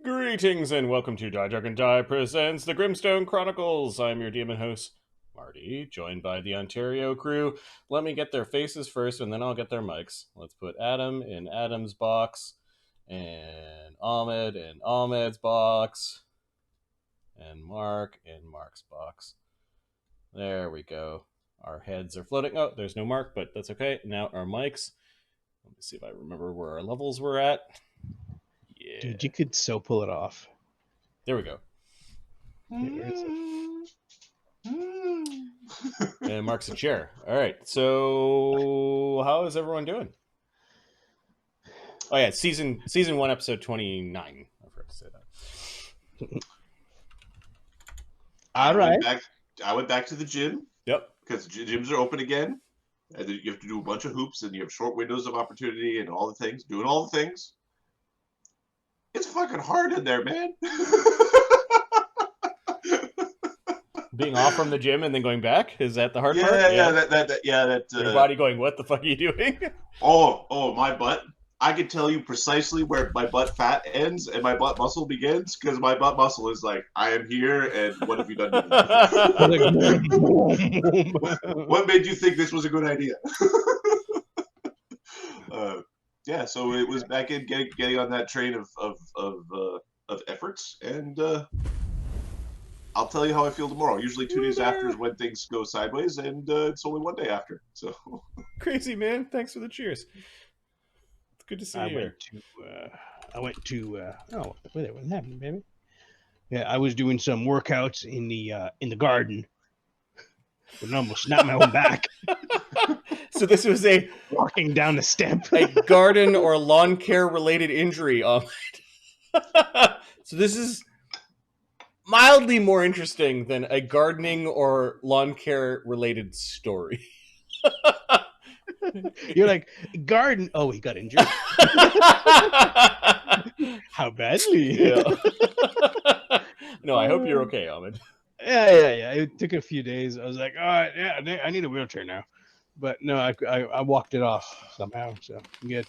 Greetings and welcome to Die Duggan Die presents the Grimstone Chronicles. I'm your demon host, Marty, joined by the Ontario crew. Let me get their faces first and then I'll get their mics. Let's put Adam in Adam's box, and Ahmed in Ahmed's box, and Mark in Mark's box. There we go. Our heads are floating. Oh, there's no Mark, but that's okay. Now our mics. Let me see if I remember where our levels were at. Yeah. Dude, you could so pull it off. There we go. And Mark's a chair. All right. So, how is everyone doing? Oh yeah, season 1, episode 29. I forgot to say that. All right. I went back to the gym. Yep. Because gyms are open again, and then you have to do a bunch of hoops, and you have short windows of opportunity, and all the things. Doing all the things. It's fucking hard in there, man. Being off from the gym and then going back, is that the hard part? Yeah. Your body going, what the fuck are you doing? Oh, my butt. I can tell you precisely where my butt fat ends and my butt muscle begins, because my butt muscle is like, I am here, and what have you done to me? What made you think this was a good idea? Yeah, so it was back in getting on that train of efforts, and I'll tell you how I feel tomorrow. Usually 2 days after is when things go sideways, and it's only 1 day after. So crazy, man. Thanks for the cheers. It's good to see you here. I went to oh, wait, what happened, baby? Yeah, I was doing some workouts in the garden, but I almost snapped my own back. So this was a walking down the step, a garden or lawn care related injury. So this is mildly more interesting than a gardening or lawn care related story. You're like, garden. Oh, he got injured. How badly? Yeah. No, I hope you're okay, Ahmed. Yeah. It took a few days. I was like, all right, yeah, I need a wheelchair now. But no, I walked it off somehow, so I'm good.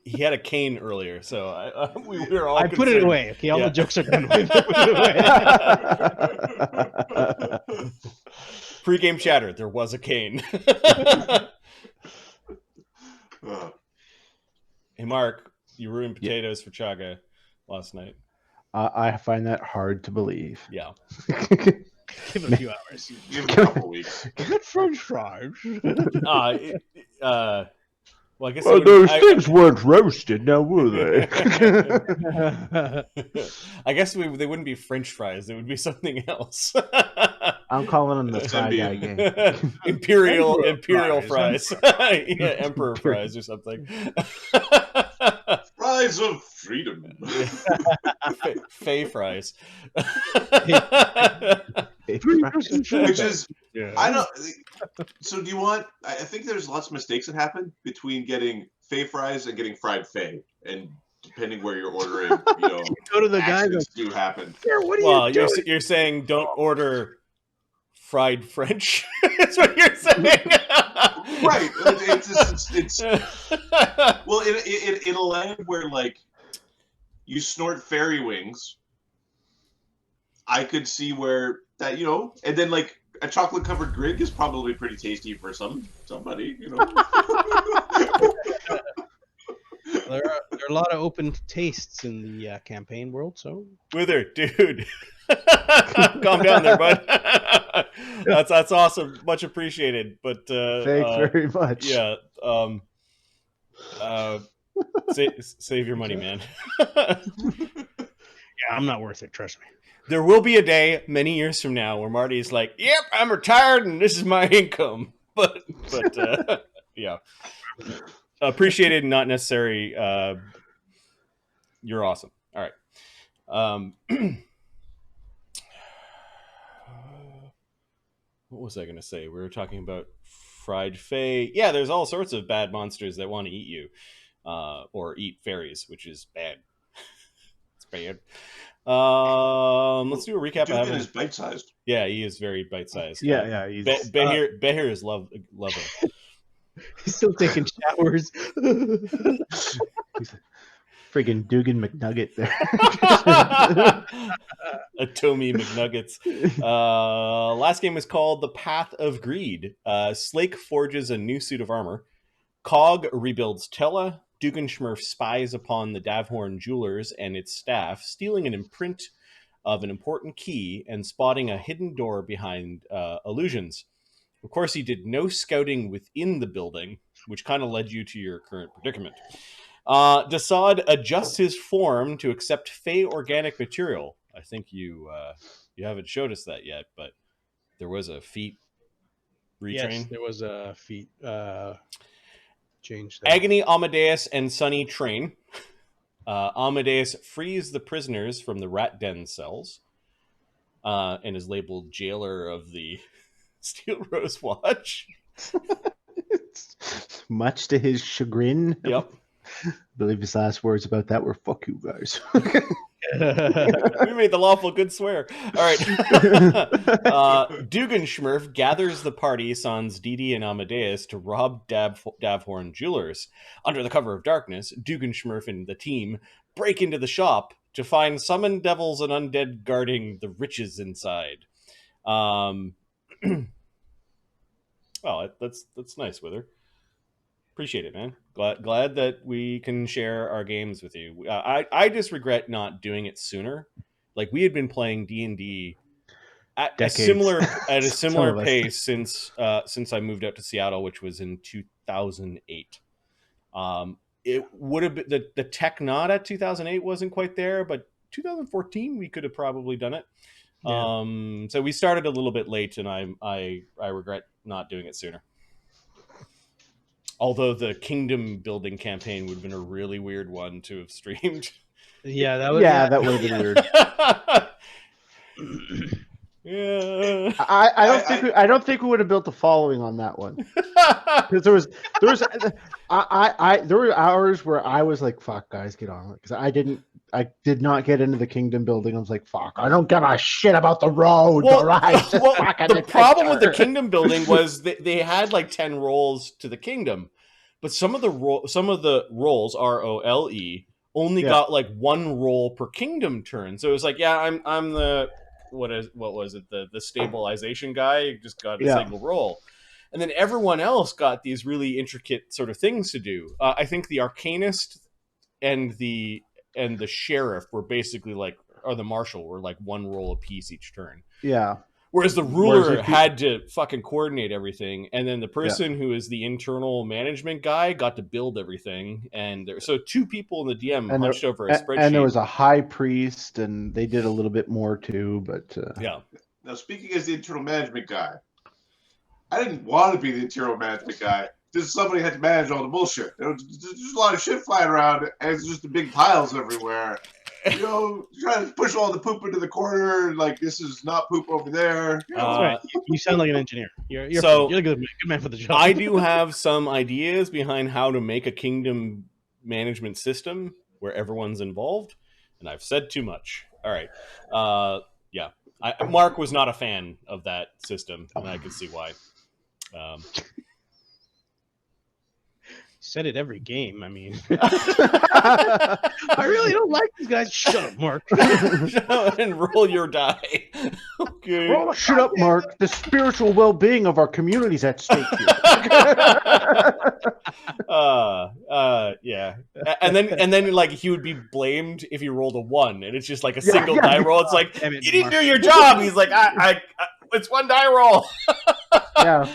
He had a cane earlier, so we were all. I put it away. Okay, all the jokes are gone. I put it away. Pre-game chatter. There was a cane. Hey, Mark, you ruined potatoes for Chaga last night. I find that hard to believe. Yeah. Give it a few hours. Give it a couple weeks. Get French fries. Well, I guess those things weren't roasted, now were they? I guess they wouldn't be French fries. It would be something else. I'm calling them the Fry Guy game. Imperial fries. Yeah, Emperor fries or something. Fries of freedom. Fey fries. Which is, I don't. So do you want? I think there's lots of mistakes that happen between getting Fey fries and getting fried Fey, and depending where you're ordering, go to the guy that do happen. What are you doing? You're saying don't order fried French. That's what you're saying. Right. It's well, in a land where like you snort fairy wings, I could see where that, and then like a chocolate covered grig is probably pretty tasty for somebody, There are a lot of open tastes in the campaign world, so Wither, dude. Calm down there, bud. That's awesome. Much appreciated. But thanks very much. Yeah. Save your money, man. yeah, I'm not worth it, trust me. There will be a day many years from now where Marty's like, yep, I'm retired and this is my income. But yeah. Appreciated, not necessary. You're awesome. All right. What was I going to say? We were talking about fried Fey. Yeah, there's all sorts of bad monsters that want to eat you. Or eat fairies, which is bad. It's bad. Let's do a recap. Duggan is bite-sized. Yeah, he is very bite-sized. Yeah. Behir is love. He's still taking showers. Friggin' Duggan McNugget there. A Tommy McNuggets. Last game was called The Path of Greed. Slake forges a new suit of armor. Cog rebuilds Tella. Duggan spies upon the Davhorn jewelers and its staff, stealing an imprint of an important key and spotting a hidden door behind illusions. Of course, he did no scouting within the building, which kind of led you to your current predicament. Desaad adjusts his form to accept Fey organic material. I think you haven't showed us that yet, but there was a feat retrain. Yes, there was a feat change there. Agony, Amadeus, and Sunny train. Amadeus frees the prisoners from the rat den cells and is labeled jailer of the Steelrose Watch. Much to his chagrin. Yep. I believe his last words about that were "fuck you guys." We made the lawful good swear. All right. Duggan gathers the party, sans Dee Dee and Amadeus, to rob Davhorn jewelers. Under the cover of darkness, Duggan and the team break into the shop to find summoned devils and undead guarding the riches inside. Well, that's nice, Wither. Appreciate it, man. Glad that we can share our games with you. I just regret not doing it sooner. Like, we had been playing D&D at a similar pace since I moved out to Seattle, which was in 2008. It would have been the tech nod at 2008 wasn't quite there, but 2014 we could have probably done it. Yeah. So we started a little bit late, and I regret not doing it sooner. Although the kingdom building campaign would have been a really weird one to have streamed. Yeah, that would that would have been weird. Yeah. I don't think we would have built a following on that one, because there were hours where I was like, "Fuck, guys, get on it," because I did not get into the kingdom building. I was like, "Fuck, I don't give a shit about the road." Well, all right, the problem with the kingdom building was they had like 10 rolls to the kingdom, but some of the rolls ROLE only got like one roll per kingdom turn. So it was like, yeah, I'm the what was it, the stabilization guy, just got a single roll. And then everyone else got these really intricate sort of things to do. I think the arcanist and the sheriff were basically like, or the marshal were like one roll a piece each turn. Yeah. Whereas the ruler had to fucking coordinate everything, and then the person who is the internal management guy got to build everything. And so two people in the DM hunched over a spreadsheet. And there was a high priest, and they did a little bit more too. But yeah. Now, speaking as the internal management guy, I didn't want to be the internal management guy. Just somebody had to manage all the bullshit. There's a lot of shit flying around, and it's just the big piles everywhere. You know, trying to push all the poop into the corner, like this is not poop over there. You know? That's right. You sound like an engineer. You're a good man for the job. I do have some ideas behind how to make a kingdom management system where everyone's involved, and I've said too much. All right. Mark was not a fan of that system, and I can see why. Said it every game. I mean, I really don't like these guys. Shut up, Mark. And roll your die. Okay. Shut up, Mark. The spiritual well-being of our community is at stake here. Yeah. And then like he would be blamed if he rolled a 1, and it's just like a single die roll. It's like, you didn't do your job. He's like, I it's one die roll. Yeah,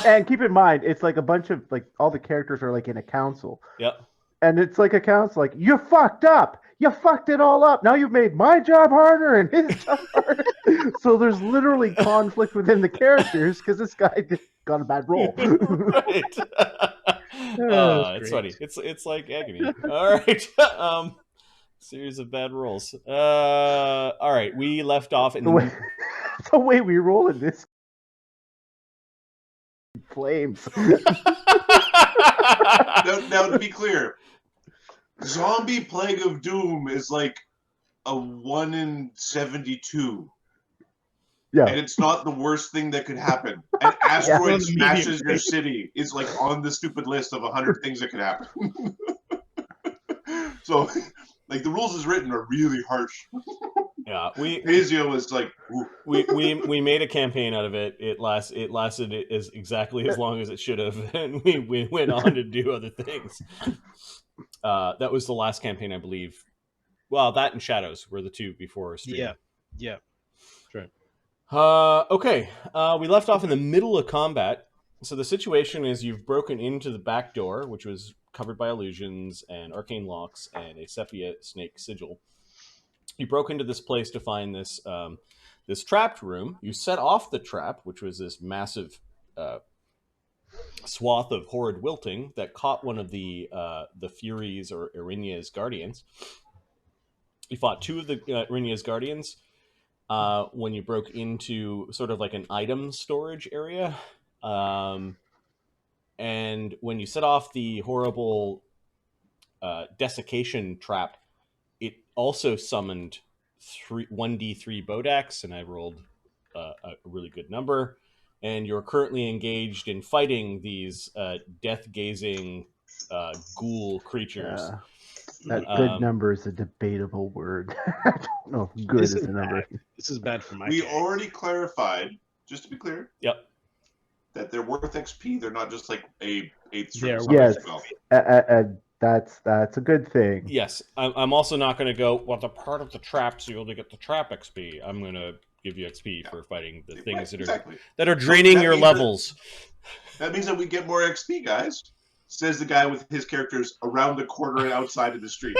and keep in mind, it's like a bunch of like all the characters are like in a council. Yep. And it's like a council, like, you fucked up. You fucked it all up. Now you've made my job harder and his job harder. So there's literally conflict within the characters because this guy got a bad roll. Right. It's funny. It's like agony. All right. Series of bad rolls. All right. We left off in the way we roll in this flames. Now, to be clear, Zombie Plague of Doom is like a 1 in 72. Yeah. And it's not the worst thing that could happen. An asteroid smashes your city is like on the stupid list of 100 things that could happen. So, like the rules as written are really harsh. Yeah, Azio was like, ooh. we made a campaign out of it. It lasted as exactly as long as it should have, and we went on to do other things. That was the last campaign, I believe. Well, that and Shadows were the two before stream. Yeah. That's right. Okay. We left off in the middle of combat. So the situation is you've broken into the back door, which was covered by illusions and arcane locks and a sepia snake sigil. You broke into this place to find this this trapped room. You set off the trap, which was this massive swath of horrid wilting that caught one of the Furies or Irinia's guardians. You fought two of the Irinia's guardians when you broke into sort of like an item storage area. And when you set off the horrible desiccation trap, it also summoned 1d3 Bodax, and I rolled a really good number. And you're currently engaged in fighting these death-gazing ghoul creatures. That good number is a debatable word. I don't know if good is a number. This is bad for my We tags. already clarified, just to be clear, Yep. that they're worth XP. They're not just like a 8th They're service Yes. spell. That's a good thing. Yes, I'm also not going to go, well, the part of the trap, so you only get the trap XP. I'm going to give you XP for fighting the things that are draining that your means levels. That means that we get more XP, guys. Says the guy with his characters around the corner and outside of the street.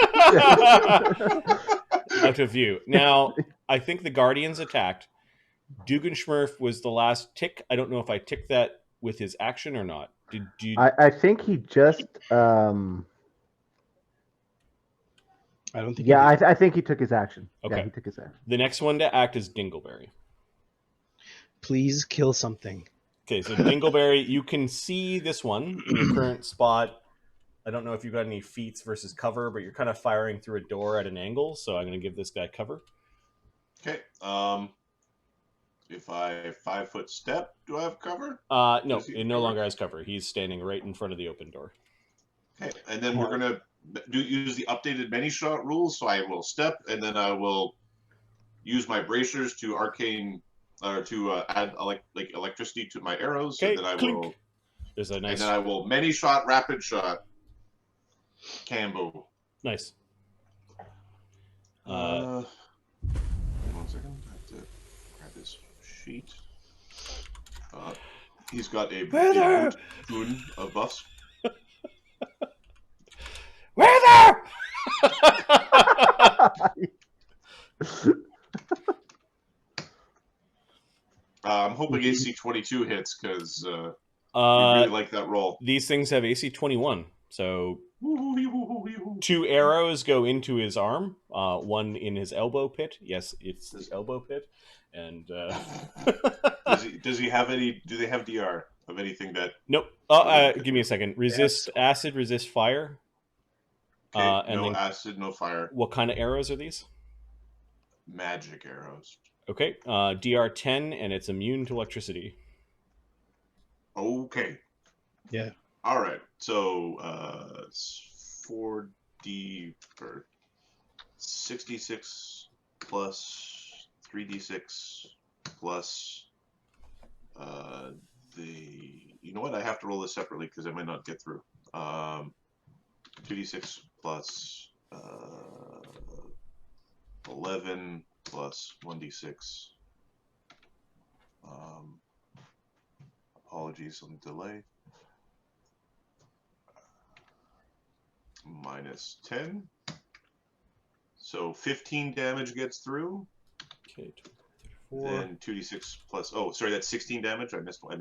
Out of view. Now, I think the Guardians attacked. Duggan Schmurf was the last tick. I don't know if I ticked that with his action or not. Did you? I think he just. I don't think. Yeah, I think he took his action. Okay. Yeah, he took his action. The next one to act is Dingleberry. Please kill something. Okay, so Dingleberry, you can see this one in your current spot. I don't know if you've got any feats versus cover, but you're kind of firing through a door at an angle, so I'm going to give this guy cover. Okay. If I 5-foot step, do I have cover? No, it no longer has cover. He's standing right in front of the open door. Okay, and then we're gonna use the updated many shot rules. So I will step, and then I will use my bracers to arcane or to add electricity to my arrows. Okay, And then I clink. will. There's a nice. And then I will many shot, rapid shot, Cambo. Nice. 1 second. I have to grab this sheet. He's got a boon of buffs. Weather! I'm hoping AC 22 hits because we really like that roll. These things have AC 21, so 2 arrows go into his arm, one in his elbow pit. Yes, it's the elbow pit. And does he have any? Do they have DR of anything that? Nope. Give me a second. Resist acid, resist fire. Okay, and no then, acid, no fire. What kind of arrows are these? Magic arrows. Okay. DR 10, and it's immune to electricity. Okay. Yeah. All right. So it's 4D or 66 plus 3D6 plus you know what? I have to roll this separately because I might not get through. 2D6 plus 11 plus 1D6. Apologies on the delay. Minus 10. So 15 damage gets through. Okay. 24. Then 2d6 plus. Oh, sorry, that's 16 damage. I missed one.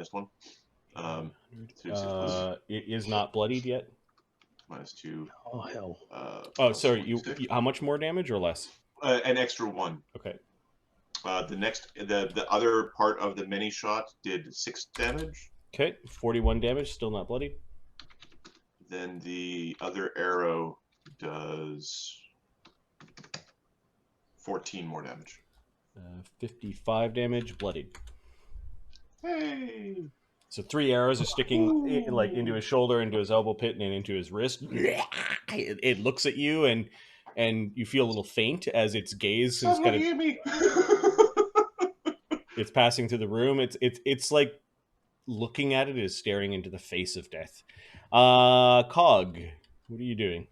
2d6 plus It is not bloodied yet. minus 2. Oh hell. Sorry. You how much more damage or less? An extra 1. Okay. The other part of the mini shot did 6 damage. Okay. 41 damage. Still not bloodied. Then the other arrow does 14 more damage. 55 damage. Bloodied. Hey. So 3 arrows are sticking like into his shoulder, into his elbow pit, and into his wrist. It looks at you, and you feel a little faint as its gaze is Stop kind looking of at me. it's passing through the room. It's like looking at it is staring into the face of death. Cog, what are you doing?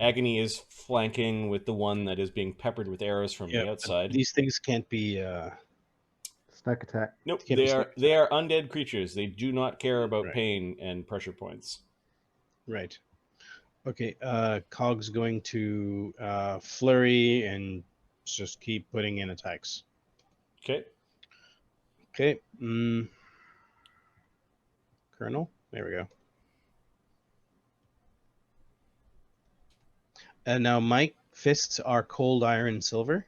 Agony is flanking with the one that is being peppered with arrows from Yeah, the outside. these things can't be. Sneak attack. Nope, Can't be they are undead creatures. They do not care about Right. pain and pressure points. Right. Okay. Cog's going to flurry and just keep putting in attacks. Okay. Okay. Colonel. There we go. And now my fists are cold iron silver.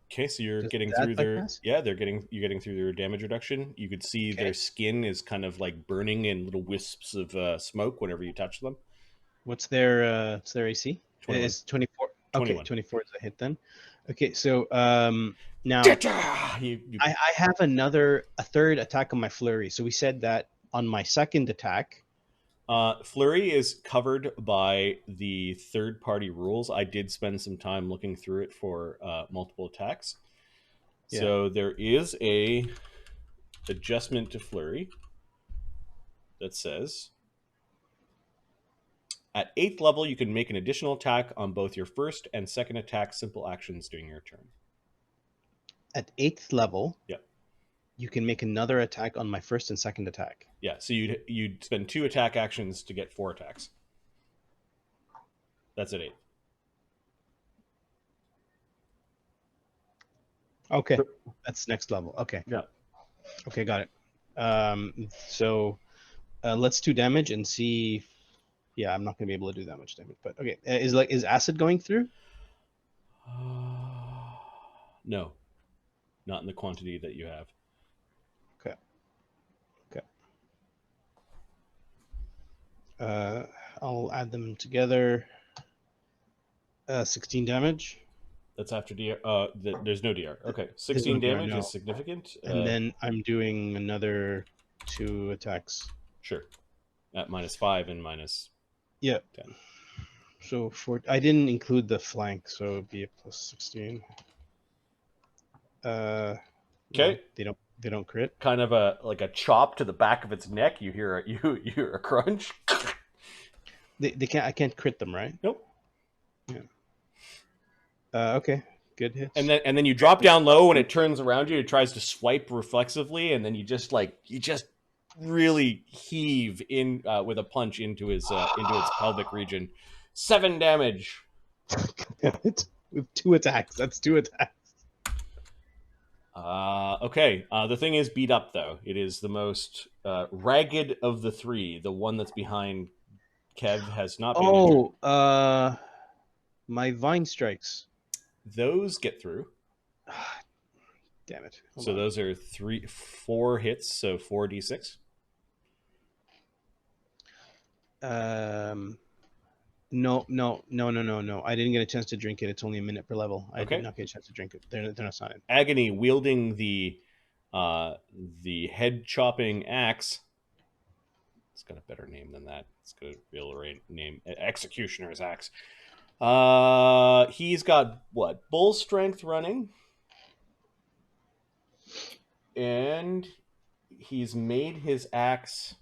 Okay, so you're Does getting that through their pass? you're getting through their damage reduction. You could see Okay. their skin is kind of like burning in little wisps of smoke whenever you touch them. What's their AC? 21. It's 24. 21. Okay, 24 is a hit then. Okay, so now You I have a third attack on my flurry. So we said that on my second attack. Flurry is covered by the third-party rules. I did spend some time looking through it for multiple attacks. Yeah. So there is a adjustment to Flurry that says at 8th level you can make an additional attack on both your first and second attack simple actions during your turn. At 8th level, Yep. you can make another attack on my first and second attack. Yeah, so you'd spend 2 attack actions to get 4 attacks. That's at 8. Okay, that's next level. Okay. Yeah. Okay, got it. So let's do damage and see. Yeah, I'm not gonna be able to do that much damage, but okay. Is acid going through? No, not in the quantity that you have. Okay. I'll add them together. 16 damage. That's after DR. There's no DR. Okay, 16 no DR, damage no. is significant. And then I'm doing another 2 attacks. Sure, at -5 and -10. Yeah. So I didn't include the flank, so it'd be a +16. Okay. No, they don't crit. Kind of a chop to the back of its neck. You hear a crunch. They can't. I can't crit them, right? Nope. Yeah. Okay. Good hit. And then you drop down low, and it turns around you. It tries to swipe reflexively, and then you just really heave in with a punch into its pelvic region. 7 damage. With 2 attacks. That's 2 attacks. Okay. The thing is beat up though. It is the most ragged of the 3. The one that's behind Kev has not been injured. My vine strikes. Those get through. Damn it. So those are 4 hits, so 4d6. No. I didn't get a chance to drink it. It's only a minute per level. I Okay. did not get a chance to drink it. They're not signed. Agony wielding the head chopping axe. It's got a better name than that. It's got a real name. Executioner's axe. He's got what? Bull strength running. And he's made his axe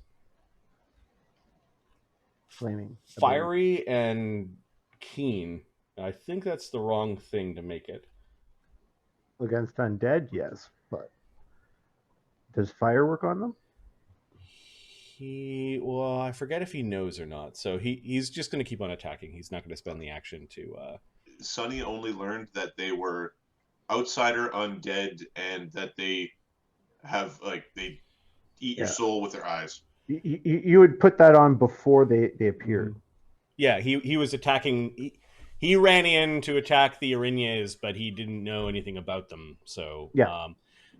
Flaming. fiery and keen. I think that's the wrong thing to make it. Against undead, yes. But does fire work on them? Well, I forget if he knows or not. So he's just going to keep on attacking. He's not going to spend the action to. Sonny only learned that they were outsider undead and that they have they eat your soul with their eyes. You would put that on before they appeared. Yeah, he was attacking. He ran in to attack the Arinyes, but he didn't know anything about them. So Yeah.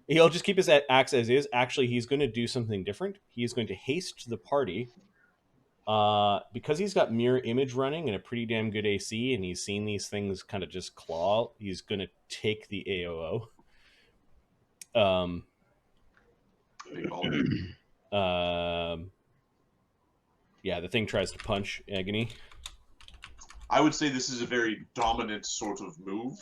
He'll just keep his axe as is. Actually, he's going to do something different. He is going to haste the party. Because he's got mirror image running and a pretty damn good AC, and he's seen these things kind of just claw, he's going to take the AOO. Big ball. Yeah, the thing tries to punch Agony. I would say this is a very dominant sort of move.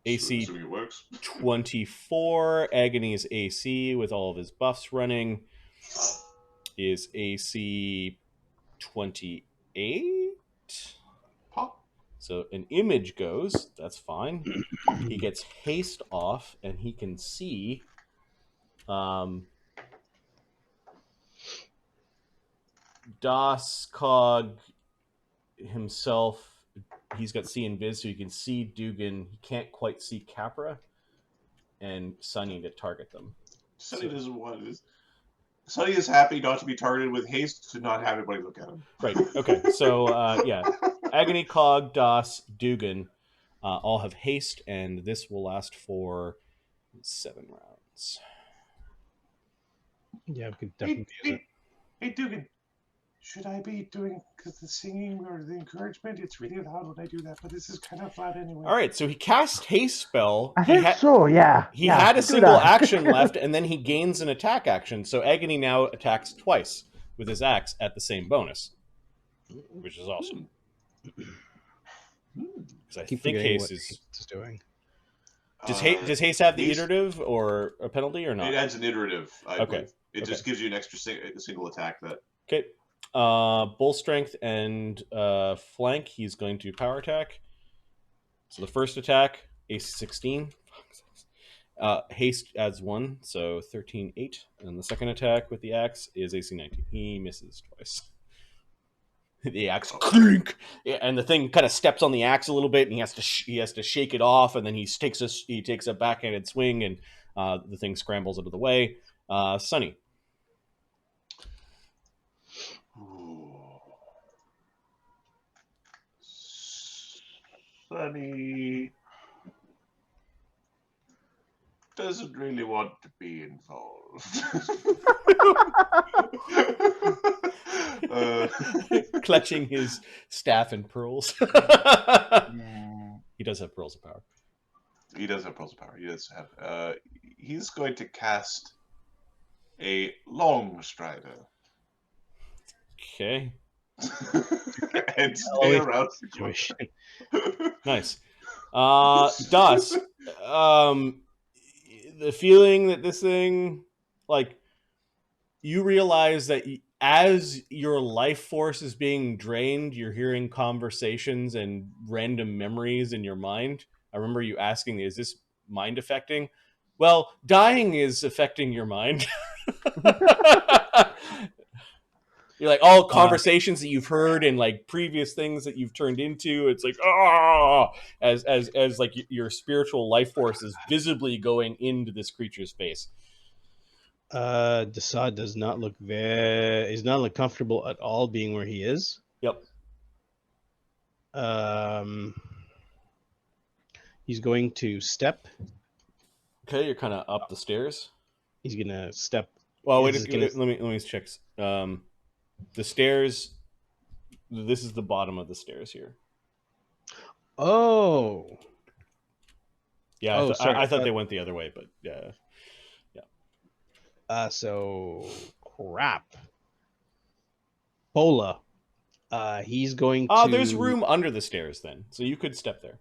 AC Assuming it works. 24. Agony's AC with all of his buffs running is AC 28. Pop. So an image goes. That's fine. He gets haste off, and he can see. Das Cog himself. He's got see and Viz, so he can see Duggan. He can't quite see Capra and Sunny to target them. Sunny doesn't want this. Sunny is happy not to be targeted with haste to not have anybody look at him. Right. Okay. So yeah, Agony, Cog, Das, Duggan all have haste, and this will last for 7 rounds. Yeah, we could definitely use it. Hey, Duggan. Should I be doing the singing or the encouragement? It's really loud when I do that, but this is kind of loud anyway. All right, so he cast haste spell. I think so, yeah. He yeah, had a do single that. action left, and then he gains an attack action. So Agony now attacks twice with his axe at the same bonus, which is awesome. Because I Keep think forgetting haste what is. haste is doing. Does haste have the haste- iterative or a penalty or not? It adds an iterative. I believe. It Okay. just gives you an extra single attack that. Okay. Bull strength and flank. He's going to power attack. So the first attack, AC 16. Haste adds 1, so 13-8. And the second attack with the axe is AC 19. He misses twice. The axe clink, and the thing kind of steps on the axe a little bit, and he has to shake it off, and then he takes a backhanded swing, and the thing scrambles out of the way. Sunny. Sunny doesn't really want to be involved. Clutching his staff and pearls. He does have pearls of power. He does have pearls of power. He does have. He's going to cast a long strider. Okay. And stay around. Situation. Nice. Das. The feeling that this thing, like, you realize that as your life force is being drained, you're hearing conversations and random memories in your mind. I remember you asking, is this mind affecting? Well, dying is affecting your mind. You're like, all conversations that you've heard and like previous things that you've turned into. It's like, as like your spiritual life force is visibly going into this creature's face. Desaad does not look he's not look comfortable at all being where he is. Yep. He's going to step. Okay, you're kind of up the stairs. He's gonna step. Well, wait, He's gonna- let me check. The stairs. This is the bottom of the stairs here. Oh. Yeah, Oh, sorry. I thought they went the other way, but yeah. So crap. Bola. He's going to. Oh, there's room under the stairs then, so you could step there.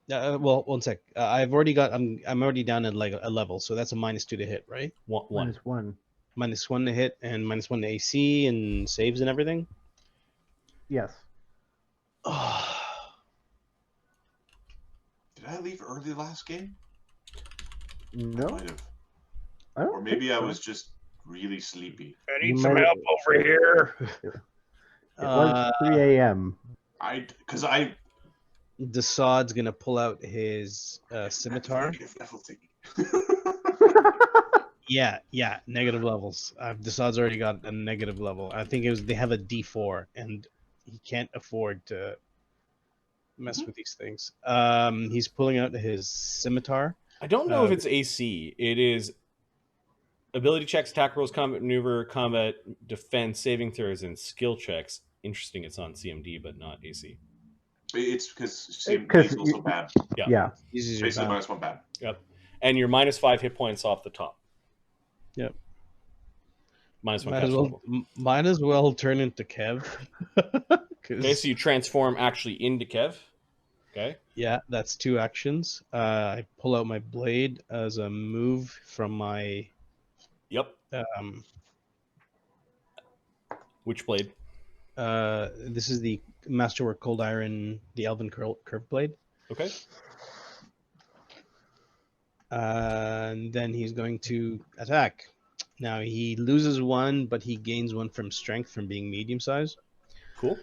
Well, one sec. I've already got. I'm already down at like a level, so that's a -2 to hit, right? One. -1. -1 to hit and -1 to AC and saves and everything. Yes. Did I leave early last game? No. I might have. I don't Or maybe think I so. was just really sleepy. I need some help over here. It was 3 a.m. Because I Desaad's gonna pull out his scimitar. Negative level thingy. Yeah, negative levels. Desaad's already got a negative level. I think they have a D4, and he can't afford to mess with these things. He's pulling out his scimitar. I don't know if it's AC. It is ability checks, attack rolls, combat maneuver, combat defense, saving throws, and skill checks. Interesting, it's on CMD, but not AC. It's because Because is also bad. Yeah. Uses your Basically bad. -1 bad. Yep. And you're -5 hit points off the top. Yep. -1 Might caster level. might as well turn into Kev. Okay, so you transform actually into Kev. Okay. Yeah, that's 2 actions. I pull out my blade as a move from my Yep. Which blade? this is the Masterwork Cold Iron, the Elven Curve Blade. Okay. And then he's going to attack. Now he loses 1, but he gains 1 from strength from being medium size. Cool.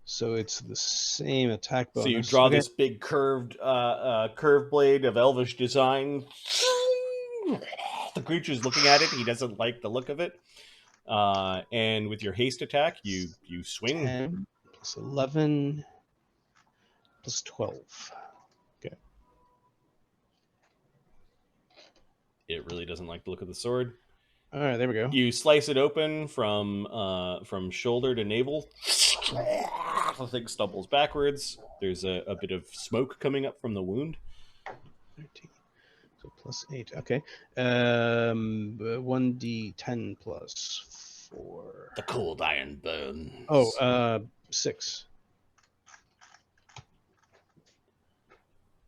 So it's the same attack bonus. So you draw this big curved blade of elvish design. The creature's looking at it. He doesn't like the look of it. And with your haste attack, you swing. 10 plus 11 plus 12. Okay. It really doesn't like the look of the sword. All right, there we go. You slice it open from shoulder to navel. The thing stumbles backwards. There's a bit of smoke coming up from the wound. 13. So plus 8. Okay. 1d10 plus 4. The cold iron burns. Oh, 6.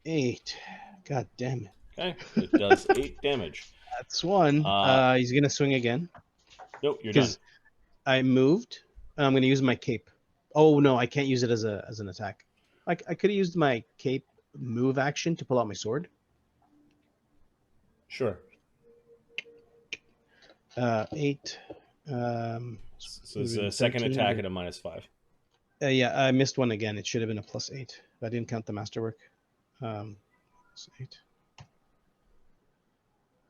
8. God damn it. Okay, it does 8 damage. That's 1. He's gonna swing again. Nope, you're done. Because I moved. I'm gonna use my cape. Oh no, I can't use it as an attack. I could have used my cape move action to pull out my sword. Sure. 8. So it's a second 13. attack at a -5. Yeah, I missed 1 again. It should have been a plus 8. I didn't count the masterwork. Plus 8.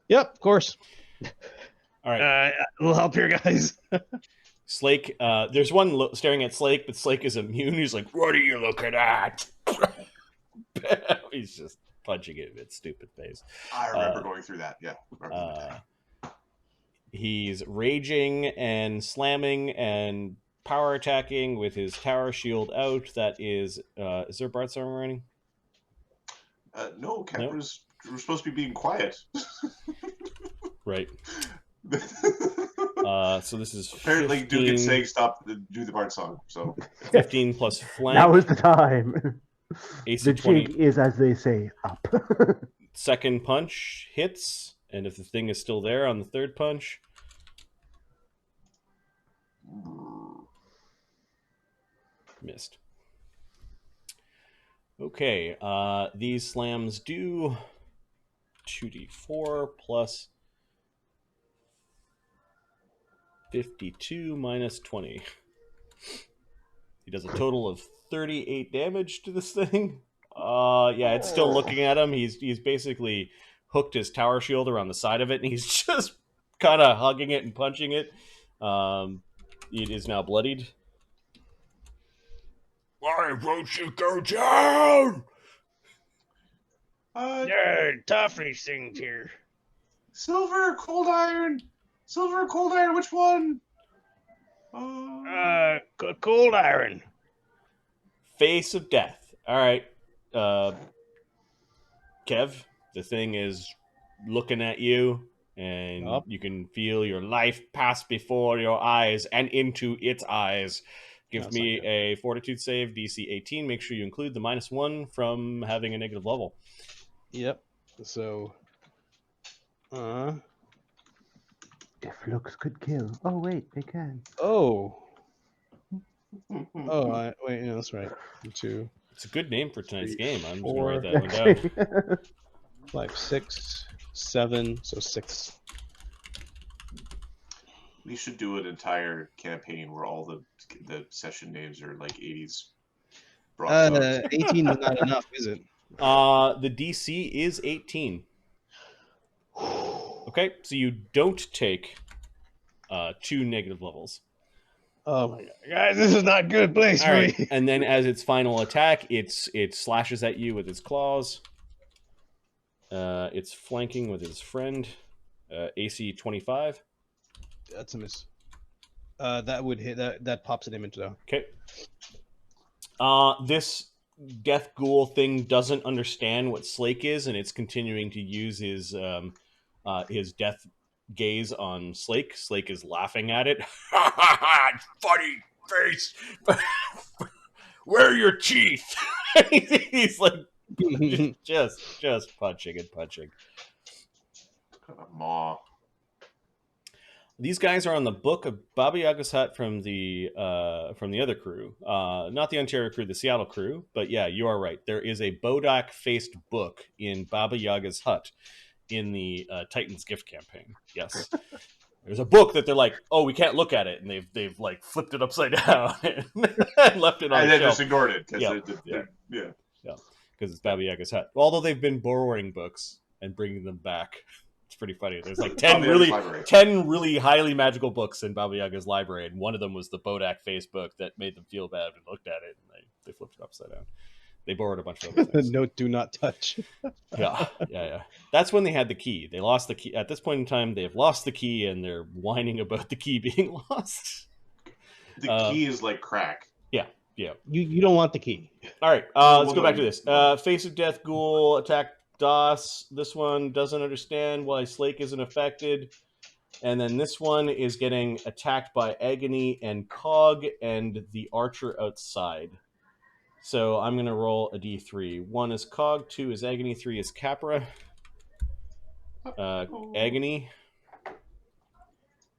Yep, of course. All right. We'll help here, guys. Slake, there's one staring at Slake, but Slake is immune. He's like, "What are you looking at?" He's just punching it in its stupid face. I remember going through that. Yeah. He's raging and slamming and power attacking with his tower shield out. That is there Bart's armor running? No, Capra's we're supposed to be being quiet. Right. So this is apparently 15, Duggan saying stop do the Bart song. So 15 plus flank. Now is the time. AC The 20. jig is, as they say, up. Second punch hits, and if the thing is still there on the third punch, missed. Okay, these slams do 2d4 plus 52 minus 20. He does a total of 38 damage to this thing. Yeah, it's still looking at him. He's basically hooked his tower shield around the side of it, and he's just kind of hugging it and punching it. It is now bloodied. Why won't you go down? Tough these things here. Silver or cold iron? Silver or cold iron? Which one? Cold iron. Face of death. All right, Kev. The thing is looking at you, and you can feel your life pass before your eyes and into its eyes. Give me a fortitude save, DC 18. Make sure you include the -1 from having a negative level. Yep. So, If looks could kill. Oh wait, they can. Oh, wait, no, that's right. 2. It's a good name for tonight's 3, game. I'm just 4, going to write that one down. 5, 6, 7. So 6. We should do an entire campaign where all the session names are like 80s. 18 is not enough, is it? The DC is 18. Okay, so you don't take 2 negative levels. Oh my god, guys, this is not good place All for right, me. and then as its final attack, it slashes at you with its claws. It's flanking with its friend. AC 25. That's a miss. That would hit. That pops an image though. Okay. This death ghoul thing doesn't understand what Slake is, and it's continuing to use his death gaze on Slake. Slake is laughing at it. Funny face. Where are your teeth? He's like just punching and punching. Maw. These guys are on the book of Baba Yaga's hut from the other crew, not the Ontario crew, the Seattle crew. But yeah, you are right. There is a Bodak faced book in Baba Yaga's hut in the Titans gift campaign. Yes, there's a book that they're like, oh, we can't look at it, and they've like flipped it upside down and left it on And the then shelf. just ignored it because Yeah. yeah. Because it's Baba Yaga's hut. Although they've been borrowing books and bringing them back. It's pretty funny. There's like 10 really highly magical books in Baba Yaga's library, and one of them was the Bodak face book that made them feel bad and looked at it, and they flipped it upside down. They borrowed a bunch of other things. Note: do not touch. Yeah. That's when they had the key. They lost the key. At this point in time, they have lost the key, and they're whining about the key being lost. The key is like crack. Yeah. You don't want the key. All right, let's go back to this. Face of Death Ghoul attack DOS. This one doesn't understand why Slake isn't affected. And then this one is getting attacked by Agony and Cog and the archer outside. So I'm going to roll a d3. 1 is Cog, 2 is Agony, 3 is Capra. Agony.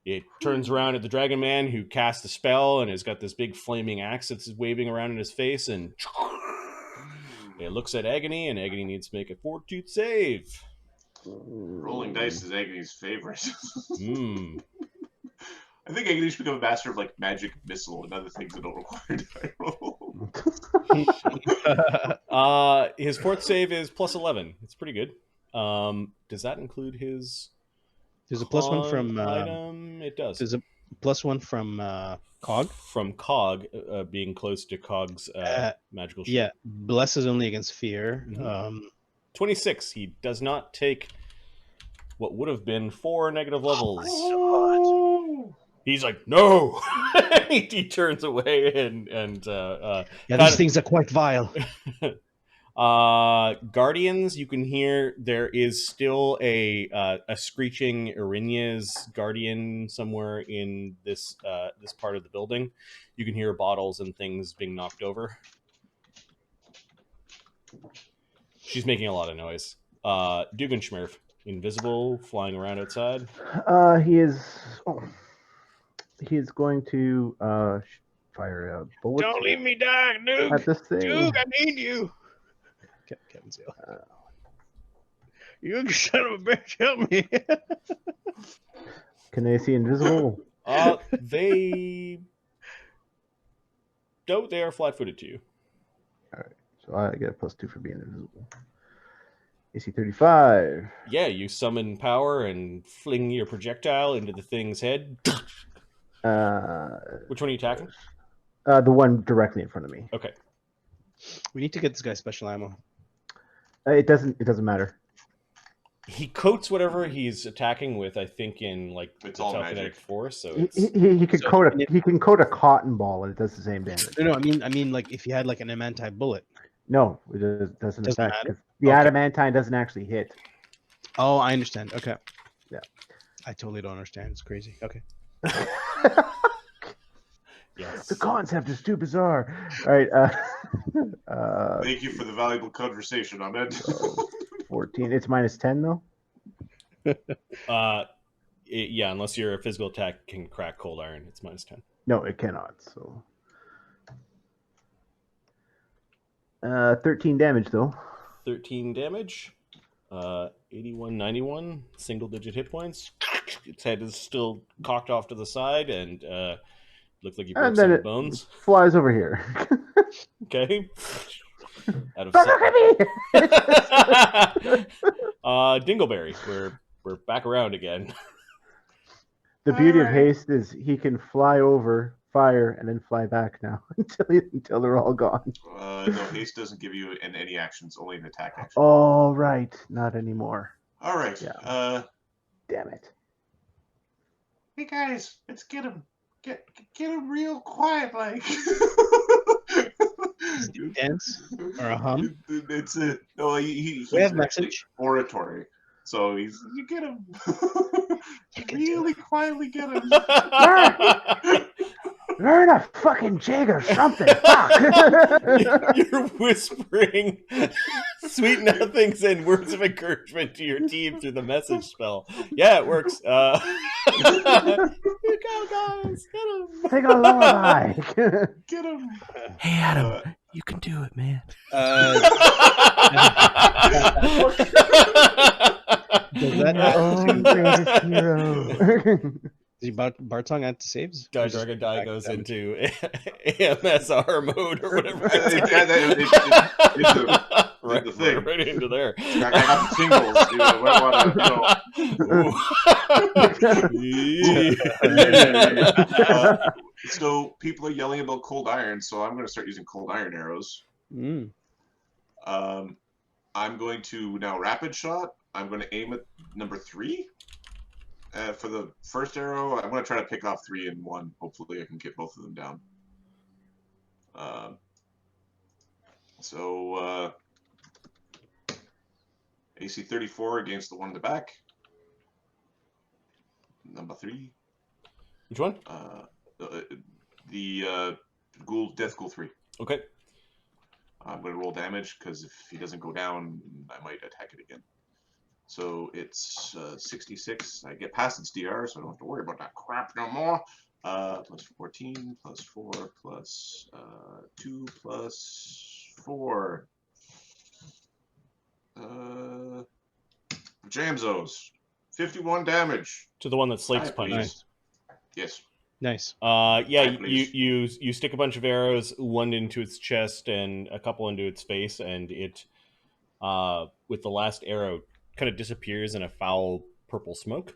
It turns around at the Dragon Man, who cast a spell and has got this big flaming axe that's waving around in his face, and it looks at Agony, and Agony needs to make a fortitude save. Rolling dice is Agony's favorite. Hmm. I think Agony should become a master of like magic missile and other things that don't require die roll. His fourth save is plus 11. It's pretty good. Does that include his... There's a plus one from item. It does. There's a plus one from Cog. From Cog, being close to Cog's magical shield. Yeah, bless is only against fear. Mm-hmm. 26. He does not take what would have been 4 negative levels. Oh, He's like, no. He turns away and these things are quite vile. Guardians, you can hear there is still a screeching Irinya's guardian somewhere in this part of the building. You can hear bottles and things being knocked over. She's making a lot of noise. Duggan Schmerf, invisible, flying around outside. He is going to fire a bullet. Don't leave me die, Duke. At this thing. Duke, I need you. Kevin's ill. You son of a bitch, help me. Can they see invisible? They don't. They are flat-footed to you. All right, so I get a +2 for being invisible. AC 35. Yeah, you summon power and fling your projectile into the thing's head. Which one are you attacking? The one directly in front of me. Okay. We need to get this guy special ammo. It doesn't matter. He coats whatever he's attacking with, I think, in like It's all telekinetic magic. force. So He could coat a cotton ball and it does the same damage. No, I mean, like if you had like an adamantine bullet. No, it doesn't Doesn't affect. matter? 'Cause the adamantine doesn't actually hit. Oh, I understand. Okay. Yeah. I totally don't understand. It's crazy. Okay. yes. The concept is too bizarre. All right. Thank you for the valuable conversation, Ahmed. 14. It's -10 though. Yeah, unless your physical attack can crack cold iron, it's -10. No, it cannot. So 13 damage though. 13 damage. 81, 91, single-digit hit points. Its head is still cocked off to the side, and looks like you broke And then some it bones. flies over here. Okay. Out of Don't look at me! Dingleberry, we're back around again. The beauty of Alright. haste is he can fly over, fire, and then fly back now until they're all gone. No, haste doesn't give you any actions, only an attack action. Oh, right. Not anymore. All right. Yeah. Damn it. Hey guys, let's get him. Get him real quiet, like. dance or a hum? It's a no. He's We have actually message. oratory, so you get him. Really quietly get him. Learn a fucking jig or something. Fuck. You're whispering sweet nothings and words of encouragement to your team through the message spell. Yeah, it works. You go, guys. Get him. Sing a lullaby. Get him. Hey, Adam. You can do it, man. Does that Your add own to greatest hero. Bartong add to saves? Die Or just Dragon Die back goes damage? into AMSR mode or whatever. It's the thing. Right into there. I got the tingles. You know, so people are yelling about cold iron, so I'm going to start using cold iron arrows. Mm. I'm going to now rapid shot. I'm going to aim at number 3. For the first arrow, I'm going to try to pick off 3 and 1. Hopefully, I can get both of them down. AC 34 against the one in the back. Number 3. Which one? The Death Ghoul 3. Okay. I'm going to roll damage because if he doesn't go down, I might attack it again. So it's 66. I get past its DR, so I don't have to worry about that crap no more. Plus 14, plus 4, plus 2, plus 4. Jamzos. 51 damage. To the one that Slake's Die, punching. please. Yes. Nice. Yeah, Die, you stick a bunch of arrows, one into its chest and a couple into its face, and it, with the last arrow, kind of disappears in a foul purple smoke.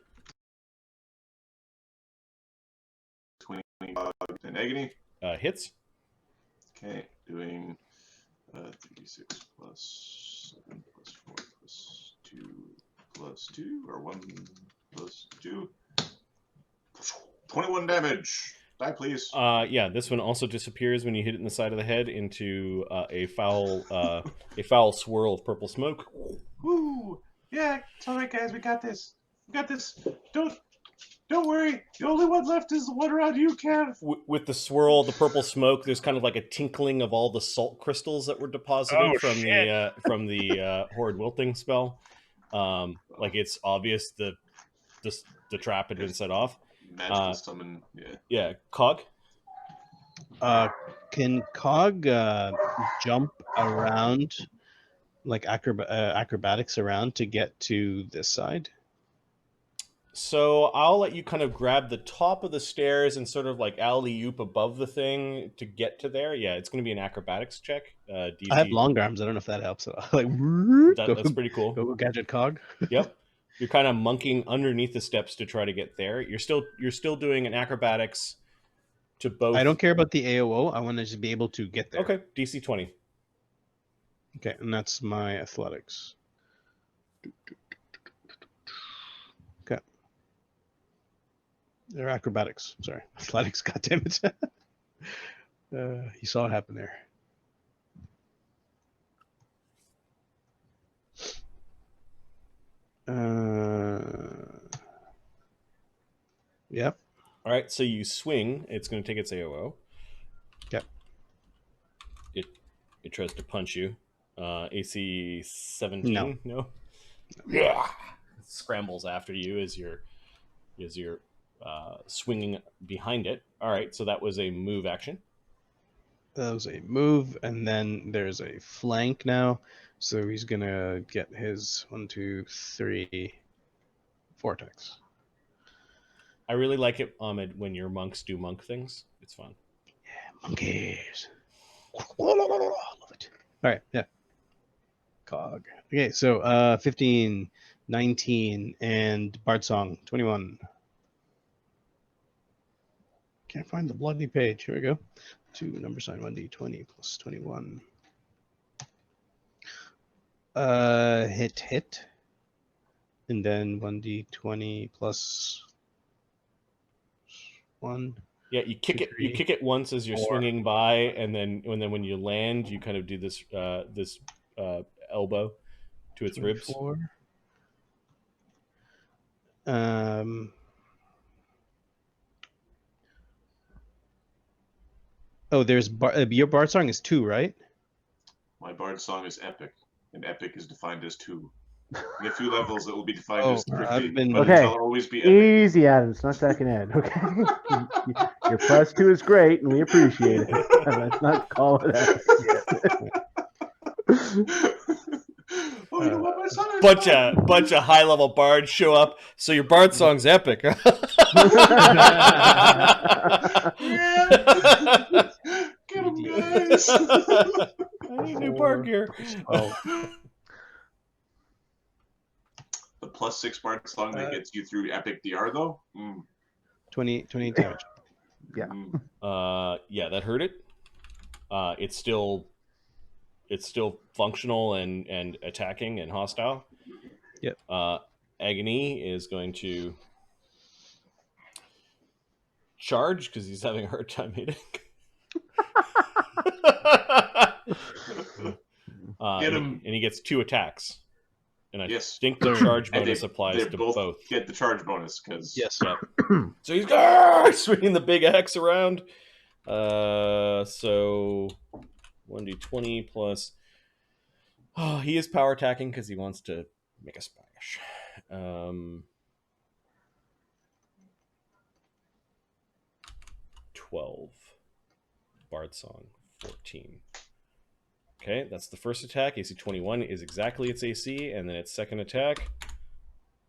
25 and agony. Hits. Okay, doing 36 plus 7 plus 4 plus 2 plus 2, or 1 plus 2. 21 damage. Die, please. Yeah, this one also disappears when you hit it in the side of the head into a foul swirl of purple smoke. Woo! Yeah, it's alright, guys. We got this. We got this. Don't worry. The only one left is the one around you, Kev. With the swirl, the purple smoke, there's kind of like a tinkling of all the salt crystals that were deposited from the horrid wilting spell. Like it's obvious the trap had been set off. Magical summon. Yeah. Yeah, Cog. Can Cog jump around, like acrobatics around to get to this side? So I'll let you kind of grab the top of the stairs and sort of like alley-oop above the thing to get to there. Yeah, it's going to be an acrobatics check. DC. I have long arms. I don't know if that helps at all. Like That's pretty cool. Go gadget Cog. Yep. You're kind of monkeying underneath the steps to try to get there. You're still doing an acrobatics to both. I don't care about the AOO. I want to just be able to get there. Okay, DC 20. Okay, and that's my athletics. Okay. They're acrobatics. Sorry. Athletics, goddammit. You saw it happen there. Yep. All right, so you swing. It's going to take its AOO. Yep. It tries to punch you. AC 17. No. Yeah. It scrambles after you as you're swinging behind it. All right, so that was a move action. That was a move, and then there's a flank now. So he's gonna get his 1, 2, 3, 4 attacks. I really like it, Ahmed, when your monks do monk things. It's fun. Yeah, monkeys. Love it. All right, yeah. Cog. Okay, so 15, 19, and Bard Song 21. Can't find the bloody page. Here we go. 2 number sign 1d20 plus 21. Hit. And then 1d20 plus 1. Yeah, you kick it. You kick it once as you're 4. swinging by, and then when you land, you kind of do this elbow to its ribs. 24. Oh, there's your bard song is 2, right? My bard song is epic, and epic is defined as 2. In a few levels, it will be defined as 3, but Okay. it shall always be epic. Easy, Adam. It's not second ed. Okay. Your +2 is great, and we appreciate it. Let's not call it out yet. Oh, you know what? My son is Bunch of high level bards show up. So your bard song's epic. Yeah. Get him, guys. I need new bard gear. The +6 bard song that gets you through epic DR though. 20 damage. Yeah. Yeah, that hurt it. It's still functional and attacking and hostile. Yep. Agony is going to charge because he's having a hard time hitting. Get him. And he gets 2 attacks. And I Yes. think the charge And bonus applies to both. Get the charge bonus because Yes. Yep. So he's swinging the big axe around. So 1d20 plus. Oh, he is power attacking because he wants to make a splash. 12. Bard Song 14. Okay, that's the first attack. AC 21 is exactly its AC, and then its second attack.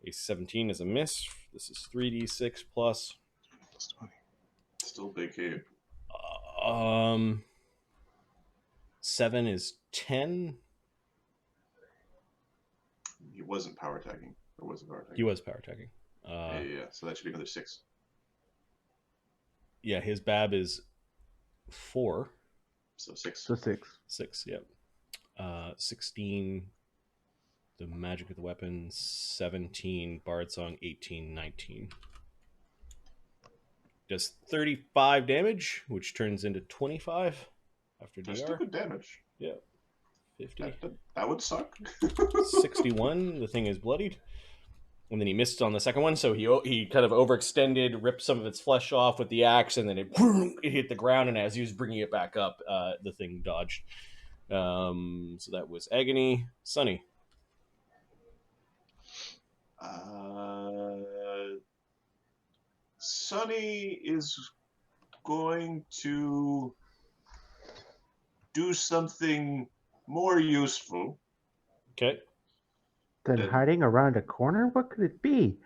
AC 17 is a miss. This is 3d6 plus. still big hit. 7 is 10. He wasn't power attacking. Or was it power attacking? He was power attacking. Yeah. So that should be another 6. Yeah, his BAB is 4. So 6. So 6. 6, yep. 16, the magic of the weapon, 17, Bard Song, 18, 19. Does 35 damage, which turns into 25 after That's DR. still good damage. Yeah. 50. That would suck. 61, the thing is bloodied. And then he missed on the second one, so he kind of overextended, ripped some of its flesh off with the axe, and then it hit the ground, and as he was bringing it back up, the thing dodged. So that was Agony. Sunny. Sunny is going to do something more useful. Okay. Then hiding around a corner? What could it be?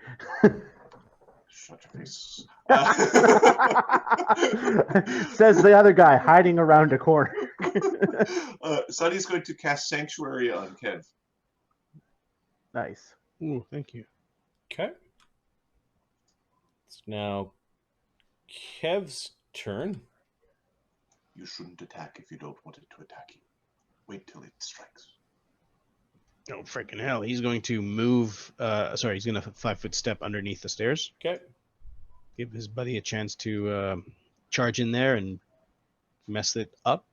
Shut your face. Says the other guy hiding around a corner. Sunny's going to cast Sanctuary on Kev. Nice. Ooh, thank you. Okay. It's now Kev's turn. You shouldn't attack if you don't want it to attack you. Wait till it strikes. Oh, freaking hell. He's going to move. He's going to 5-foot step underneath the stairs. Okay. Give his buddy a chance to charge in there and mess it up.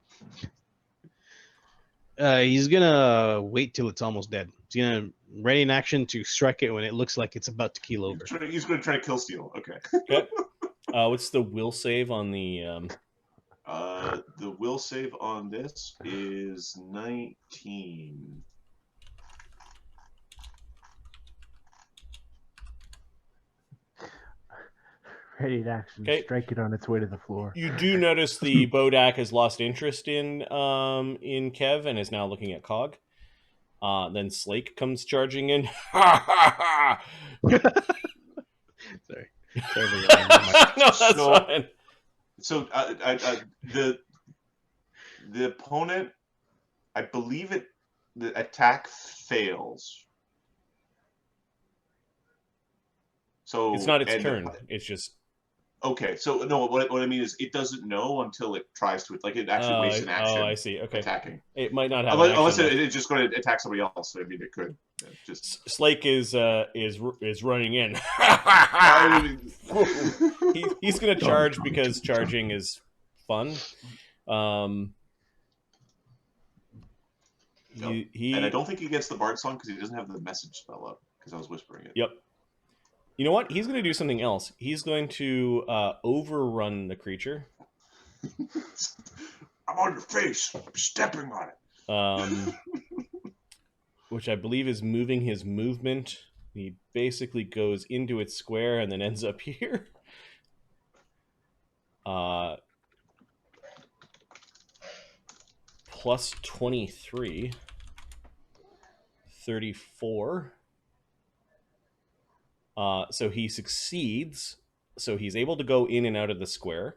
He's going to wait till it's almost dead. He's going to ready in action to strike it when it looks like it's about to keel over. He's going to try to kill Steel. Okay. Okay. What's the will save on the... The will save on this is 19. Ready in action. Okay. Strike it on its way to the floor. You do notice the Bodak has lost interest in Kev and is now looking at Cog. Then Slake comes charging in. Sorry. No, that's fine. So the opponent, I believe the attack fails. So It's not its turn. It's just Okay, so no, what I mean is it doesn't know until it tries to, like, it actually wastes an action. Oh, I see. Okay. Attacking. It might not have an Unless action left. it's just going to attack somebody else. So, I mean, it could. Just Slake is running in. He's going to charge because charging is fun. and I don't think he gets the Bard song because he doesn't have the message spell up because I was whispering it. Yep. You know what? He's going to do something else. He's going to overrun the creature. I'm on your face. I'm stepping on it. Which I believe is moving his movement. He basically goes into its square and then ends up here. Plus 23. 34. So he succeeds. So he's able to go in and out of the square.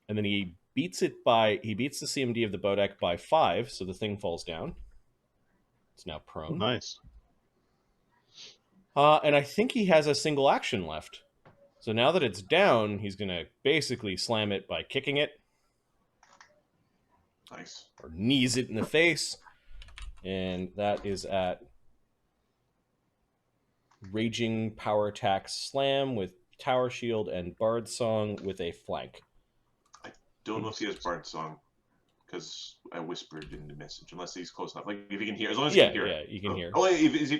And then he beats the CMD of the Bodak by 5, so the thing falls down. It's now prone. Nice. And I think he has a single action left. So now that it's down, he's going to basically slam it by kicking it. Nice. Or knees it in the face. And that is at Raging Power Attack Slam with Tower Shield and Bard Song with a flank. I don't know if he has Bard Song because I whispered in the message. Unless he's close enough, like if he can hear, as long as he can hear. Yeah, you can hear. Oh, he's a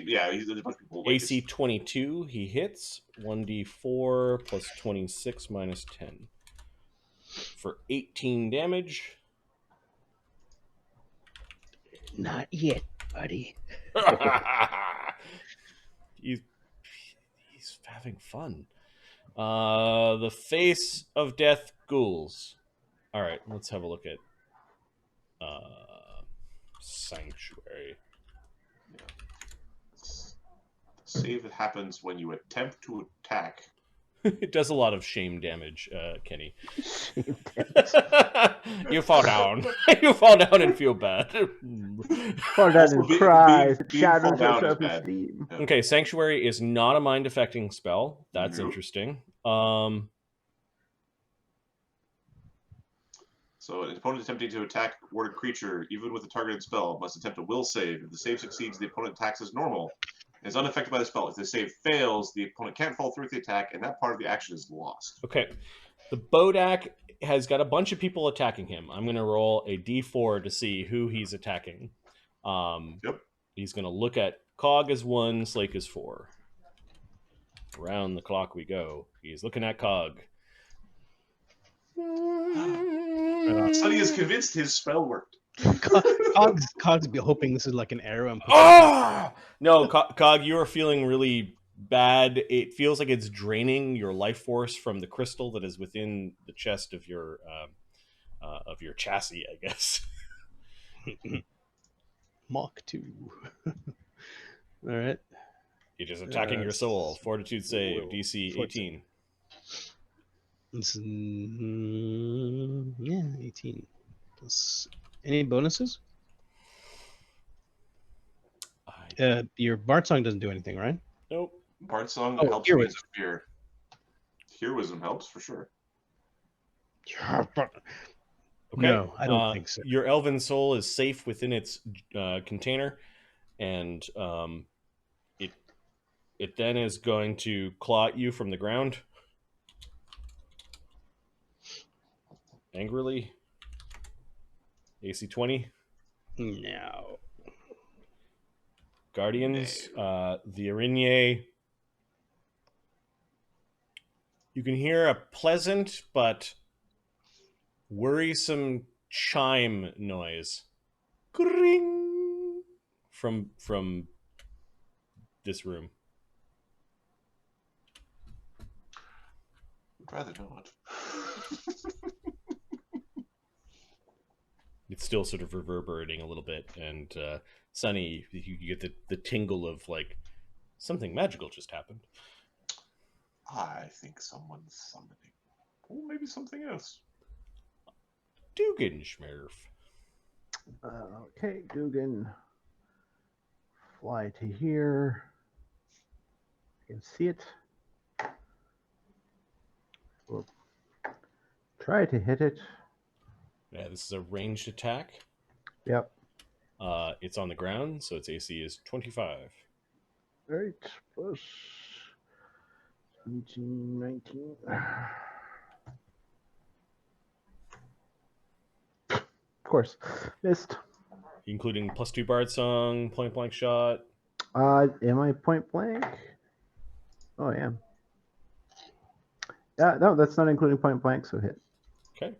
bunch of people. Like AC 22, he hits 1d4 plus 26 minus 10 for 18 damage. Not yet, buddy. He's having fun. The Face of Death Ghouls. All right, let's have a look at Sanctuary. Yeah. Save that happens when you attempt to attack. It does a lot of shame damage, Kenny. You fall down. You fall down and feel bad. Fall down and cry. It being shatters fall your down is bad. self-esteem. Yeah. Okay, Sanctuary is not a mind-affecting spell. That's Nope. interesting. So an opponent attempting to attack warded creature, even with a targeted spell, must attempt a will save. If the save succeeds, the opponent attacks as normal and is unaffected by the spell. If the save fails, the opponent can't follow through with the attack, and that part of the action is lost. Okay. The Bodak has got a bunch of people attacking him. I'm going to roll a d4 to see who he's attacking. Yep. He's going to look at Cog as 1, Slake as 4. Around the clock we go. He's looking at Cog. Sonny is convinced his spell worked. Cog's be hoping this is like an arrow. And Oh! No, Cog, you are feeling really bad. It feels like it's draining your life force from the crystal that is within the chest of your chassis, I guess. Mach 2. All right. It is attacking your soul. Fortitude save, DC 18. It's, 18. Any bonuses? Your Bard Song doesn't do anything, right? Nope. Bard Song helps Heroism. against fear. Heroism helps for sure. Okay. No, I don't think so. Your elven soul is safe within its container, and it then is going to claw at you from the ground. Angrily. AC 20. No. Guardians. The Araignée. You can hear a pleasant but worrisome chime noise. Gring! From this room. I'd rather not. It's still sort of reverberating a little bit, and Sunny, you get the tingle of like something magical just happened. I think someone's summoning. Or maybe something else. Duggan Schmerf. Okay, Duggan. Fly to here. I can see it. We'll try to hit it. Yeah, this is a ranged attack. Yep. It's on the ground, so its AC is 25. Right. Plus 17, 19. Of course. Missed. Including +2 Bard Song, point blank shot. Am I point blank? Oh, I am. Yeah, no, that's not including point blank, so hit. Okay.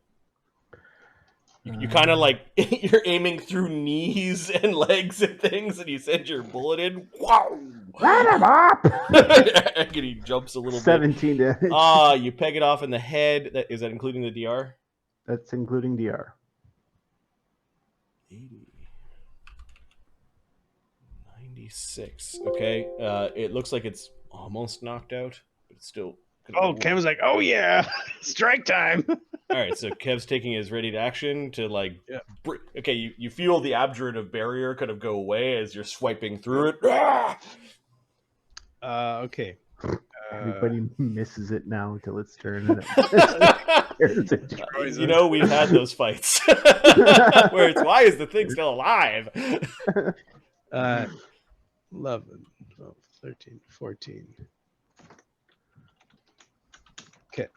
You kind of like, you're aiming through knees and legs and things, and you send your bullet in. Wow! Let him up! And he jumps a little 17 bit. damage. You peg it off in the head. Is that including the DR? That's including DR. 80. 96. Okay. It looks like it's almost knocked out, but it's still. Oh, Kev's like, oh yeah, strike time. All right, so Kev's taking his ready to action to like. Yeah. Okay, you feel the abjurative barrier kind of go away as you're swiping through it. Ah! Okay. Everybody misses it now until it's turn. You know, we've had those fights where it's, why is the thing still alive? 11, 12, 13, 14. Okay.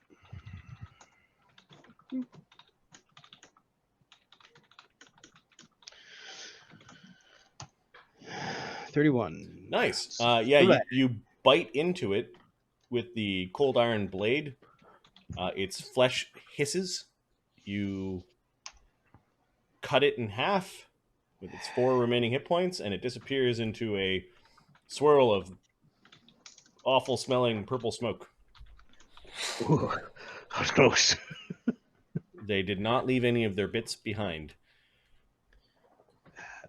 $31. Nice. Yeah, you bite into it with the cold iron blade. Its flesh hisses. You cut it in half with its 4 remaining hit points, and it disappears into a swirl of awful smelling purple smoke. Ooh, that was close. They did not leave any of their bits behind.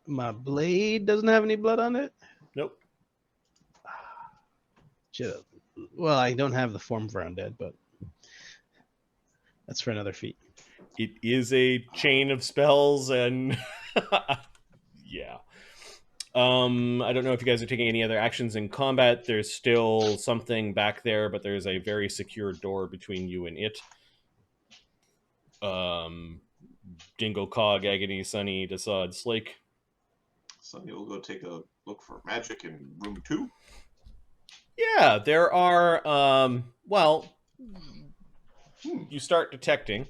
My blade doesn't have any blood on it? Nope. Should've. Well, I don't have the form for undead, but that's for another feat. It is a chain of spells, and yeah. I don't know if you guys are taking any other actions in combat. There's still something back there, but there's a very secure door between you and it. Dingle, Cog, Agony, Sunny, Desaad, Slake. Sunny will go take a look for magic in room 2. Yeah, there are, you start detecting.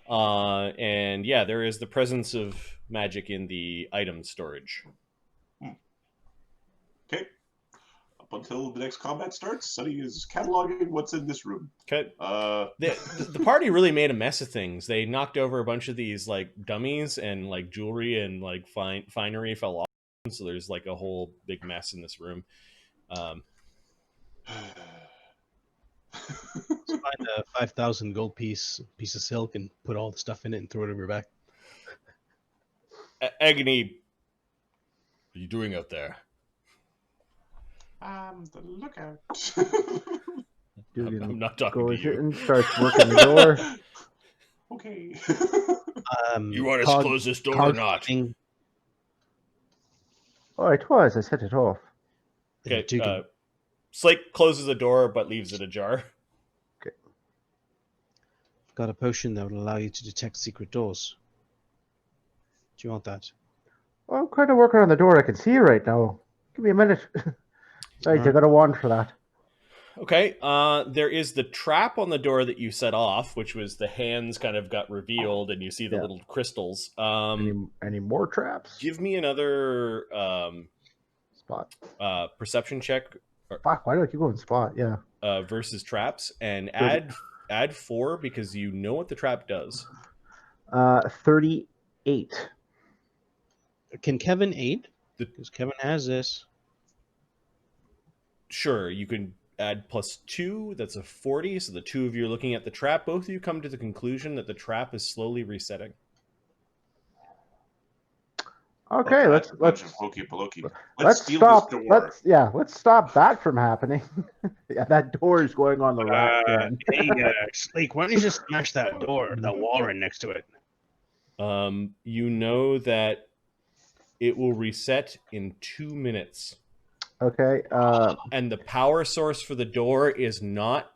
And yeah, there is the presence of magic in the item storage. Okay. Up until the next combat starts, Sunny is cataloging what's in this room. Okay. The party really made a mess of things. They knocked over a bunch of these like dummies, and like jewelry and like finery fell off. So there's like a whole big mess in this room. Find a 5,000 gold piece of silk and put all the stuff in it and throw it over your back. Agony, what are you doing out there? The lookout. I'm not talking to you. And starts working the door. Okay. You want us to close this door or not? Oh, it was. I set it off. Okay. Slake closes the door but leaves it ajar. Okay. I've got a potion that will allow you to detect secret doors. Do you want that? Well, I'm kind of working on the door. I can see right now. Give me a minute. Right, I got a wand for that. Okay. There is the trap on the door that you set off, which was the hands kind of got revealed, and you see the little crystals. Any more traps? Give me another Spot. Perception check. Fuck, why do I keep going spot? Yeah. Versus traps, and add 4 because you know what the trap does. 38. Can Kevin aid? Because Kevin has this. Sure, you can add +2. That's a 40. So the two of you are looking at the trap. Both of you come to the conclusion that the trap is slowly resetting. Okay, let's hokey pokey. Let's steal stop. this door. Let's stop that from happening. Yeah, that door is going on the rack. Hey, Slake, why don't you just smash that door, the wall right next to it? You know that it will reset in 2 minutes. Okay. And the power source for the door is not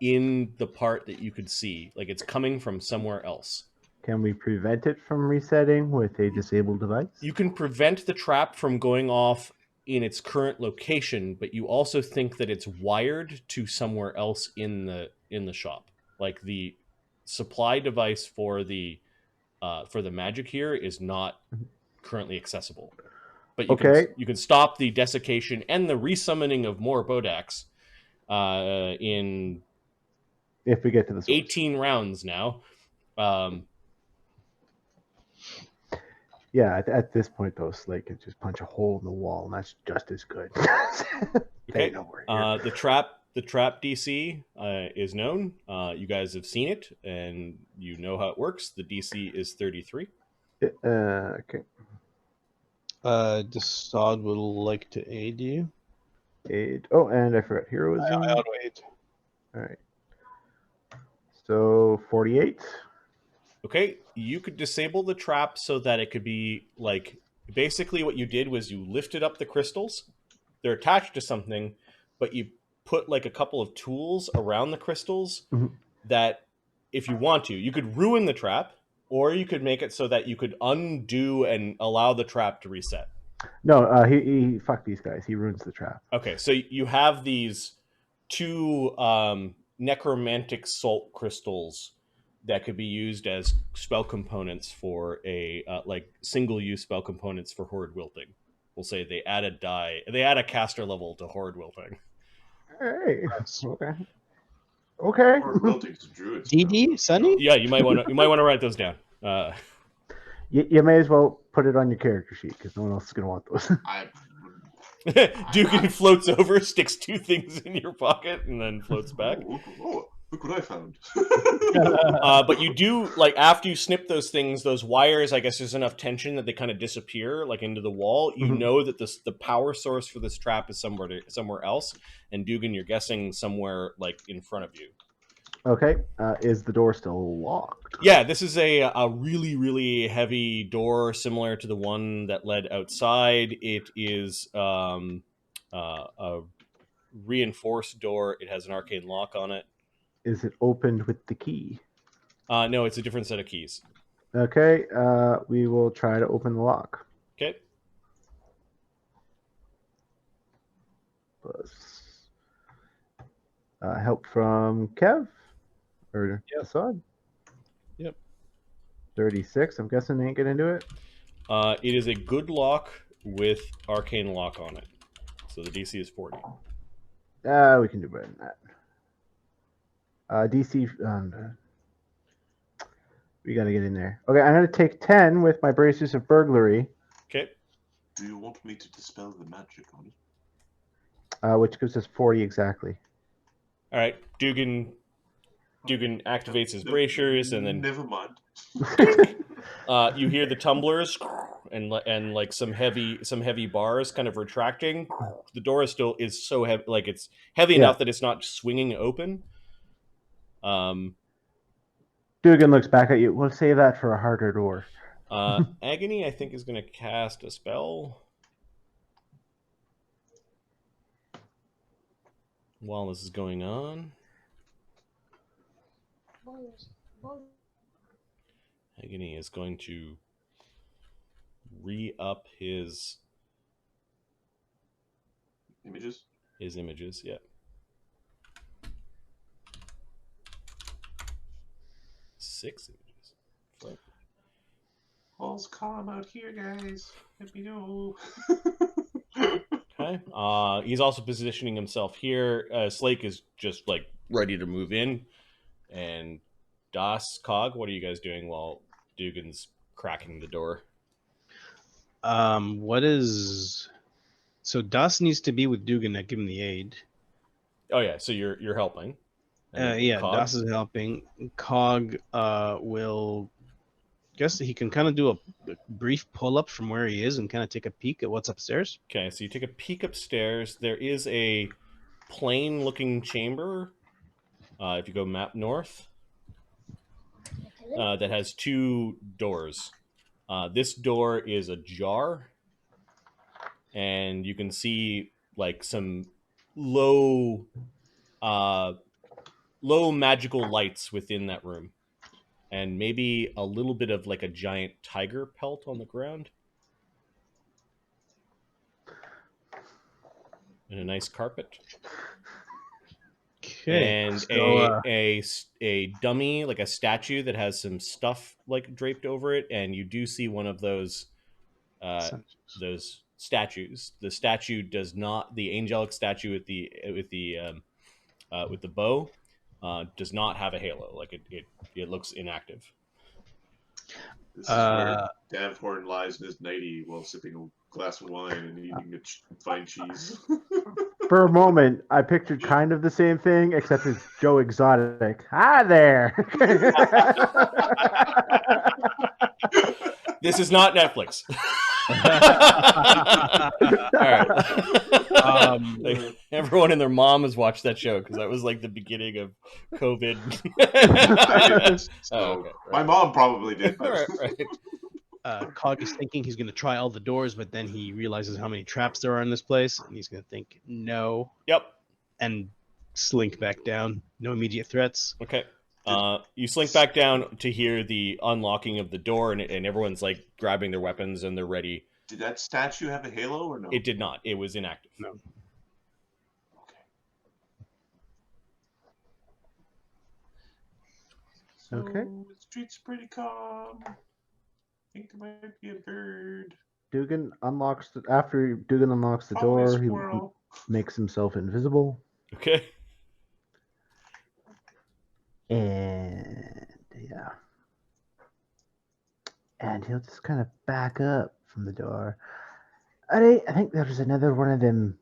in the part that you could see. Like it's coming from somewhere else. Can we prevent it from resetting with a disabled device? You can prevent the trap from going off in its current location, but you also think that it's wired to somewhere else in the shop. Like the supply device for the magic here is not currently accessible. But you can stop the desiccation and the resummoning of more Bodax in if we get to the source. 18 rounds now. Yeah, at this point, though, Slate can just punch a hole in the wall, and that's just as good. Okay. The trap DC is known. You guys have seen it, and you know how it works. The DC is 33. Okay. Desaad would like to aid you. Aid. Oh, and I forgot heroism. I auto aid. All right. So 48. Okay, you could disable the trap so that it could be like basically what you did was you lifted up the crystals. They're attached to something, but you put like a couple of tools around the crystals that if you want to, you could ruin the trap, or you could make it so that you could undo and allow the trap to reset. No, he fuck these guys. He ruins the trap. Okay, so you have these two necromantic salt crystals that could be used as spell components for a like single-use spell components for horde wilting. We'll say they add a caster level to horde wilting. Hey, okay. Horde wilting to druids. Dee Dee, Sunny? Yeah, you might want to write those down. You may as well put it on your character sheet because no one else is going to want those. Duggan floats over, sticks two things in your pocket, and then floats back. Look what I found. But you do, like, after you snip those things, those wires, I guess there's enough tension that they kind of disappear, like, into the wall. You know that the power source for this trap is somewhere else. And Duggan, you're guessing somewhere, like, in front of you. Okay. Is the door still locked? Yeah, this is a really, really heavy door, similar to the one that led outside. It is a reinforced door. It has an arcane lock on it. Is it opened with the key? No, it's a different set of keys. Okay, we will try to open the lock. Okay. Help from Kev? Or Assad? Yep. 36, I'm guessing ain't gonna do it? It is a good lock with arcane lock on it. So the DC is 40. We can do better than that. DC, we gotta get in there. Okay, I'm gonna take 10 with my braces of burglary. Okay. Do you want me to dispel the magic on it? Which gives us 40 exactly. All right. Duggan activates his bracers, and then never mind. You hear the tumblers and like some heavy bars kind of retracting. The door is so heavy, like it's heavy enough that it's not swinging open. Duggan looks back at you. We'll save that for a harder door. Agony, I think, is going to cast a spell while this is going on. Agony is going to re-up his images. His images, yeah. 6 images. Fuck. All's calm out here, guys. Let me know. Okay. He's also positioning himself here. Slake is just like ready to move in. And Cog, what are you guys doing while Duggan's cracking the door? So Das needs to be with Duggan to give him the aid. Oh yeah, so you're helping. Yeah, Cog? Das is helping. Cog will guess he can kind of do a brief pull up from where he is and kind of take a peek at what's upstairs. Okay, so you take a peek upstairs. There is a plain looking chamber. If you go map north, that has 2 doors. This door is ajar, and you can see like some low low magical lights within that room, and maybe a little bit of like a giant tiger pelt on the ground, and a nice carpet. Okay. And So, a dummy, like a statue that has some stuff like draped over it, and you do see one of those statues. The statue does not, the angelic statue with the bow does not have a halo. Like it looks inactive. This is where Davhorn lies in his nightie while sipping a glass of wine and eating a fine cheese. For a moment, I pictured kind of the same thing, except it's Joe Exotic. Hi there. This is not Netflix. All right. Like, everyone and their mom has watched that show because that was like the beginning of COVID. I didn't. So okay, right. My mom probably did. But... right. Cog is thinking he's going to try all the doors, but then he realizes how many traps there are in this place, and he's going to think, no. Yep. And slink back down. No immediate threats. Okay. You slink back down to hear the unlocking of the door, and everyone's like grabbing their weapons and they're ready. Did that statue have a halo or no? It did not. It was inactive. No. Okay. So the street's pretty calm. I think there might be a bird. After Duggan unlocks the door, he Squirrel. makes himself invisible. Okay. And yeah. And he'll just kind of back up from the door. Alright, I think there's another one of them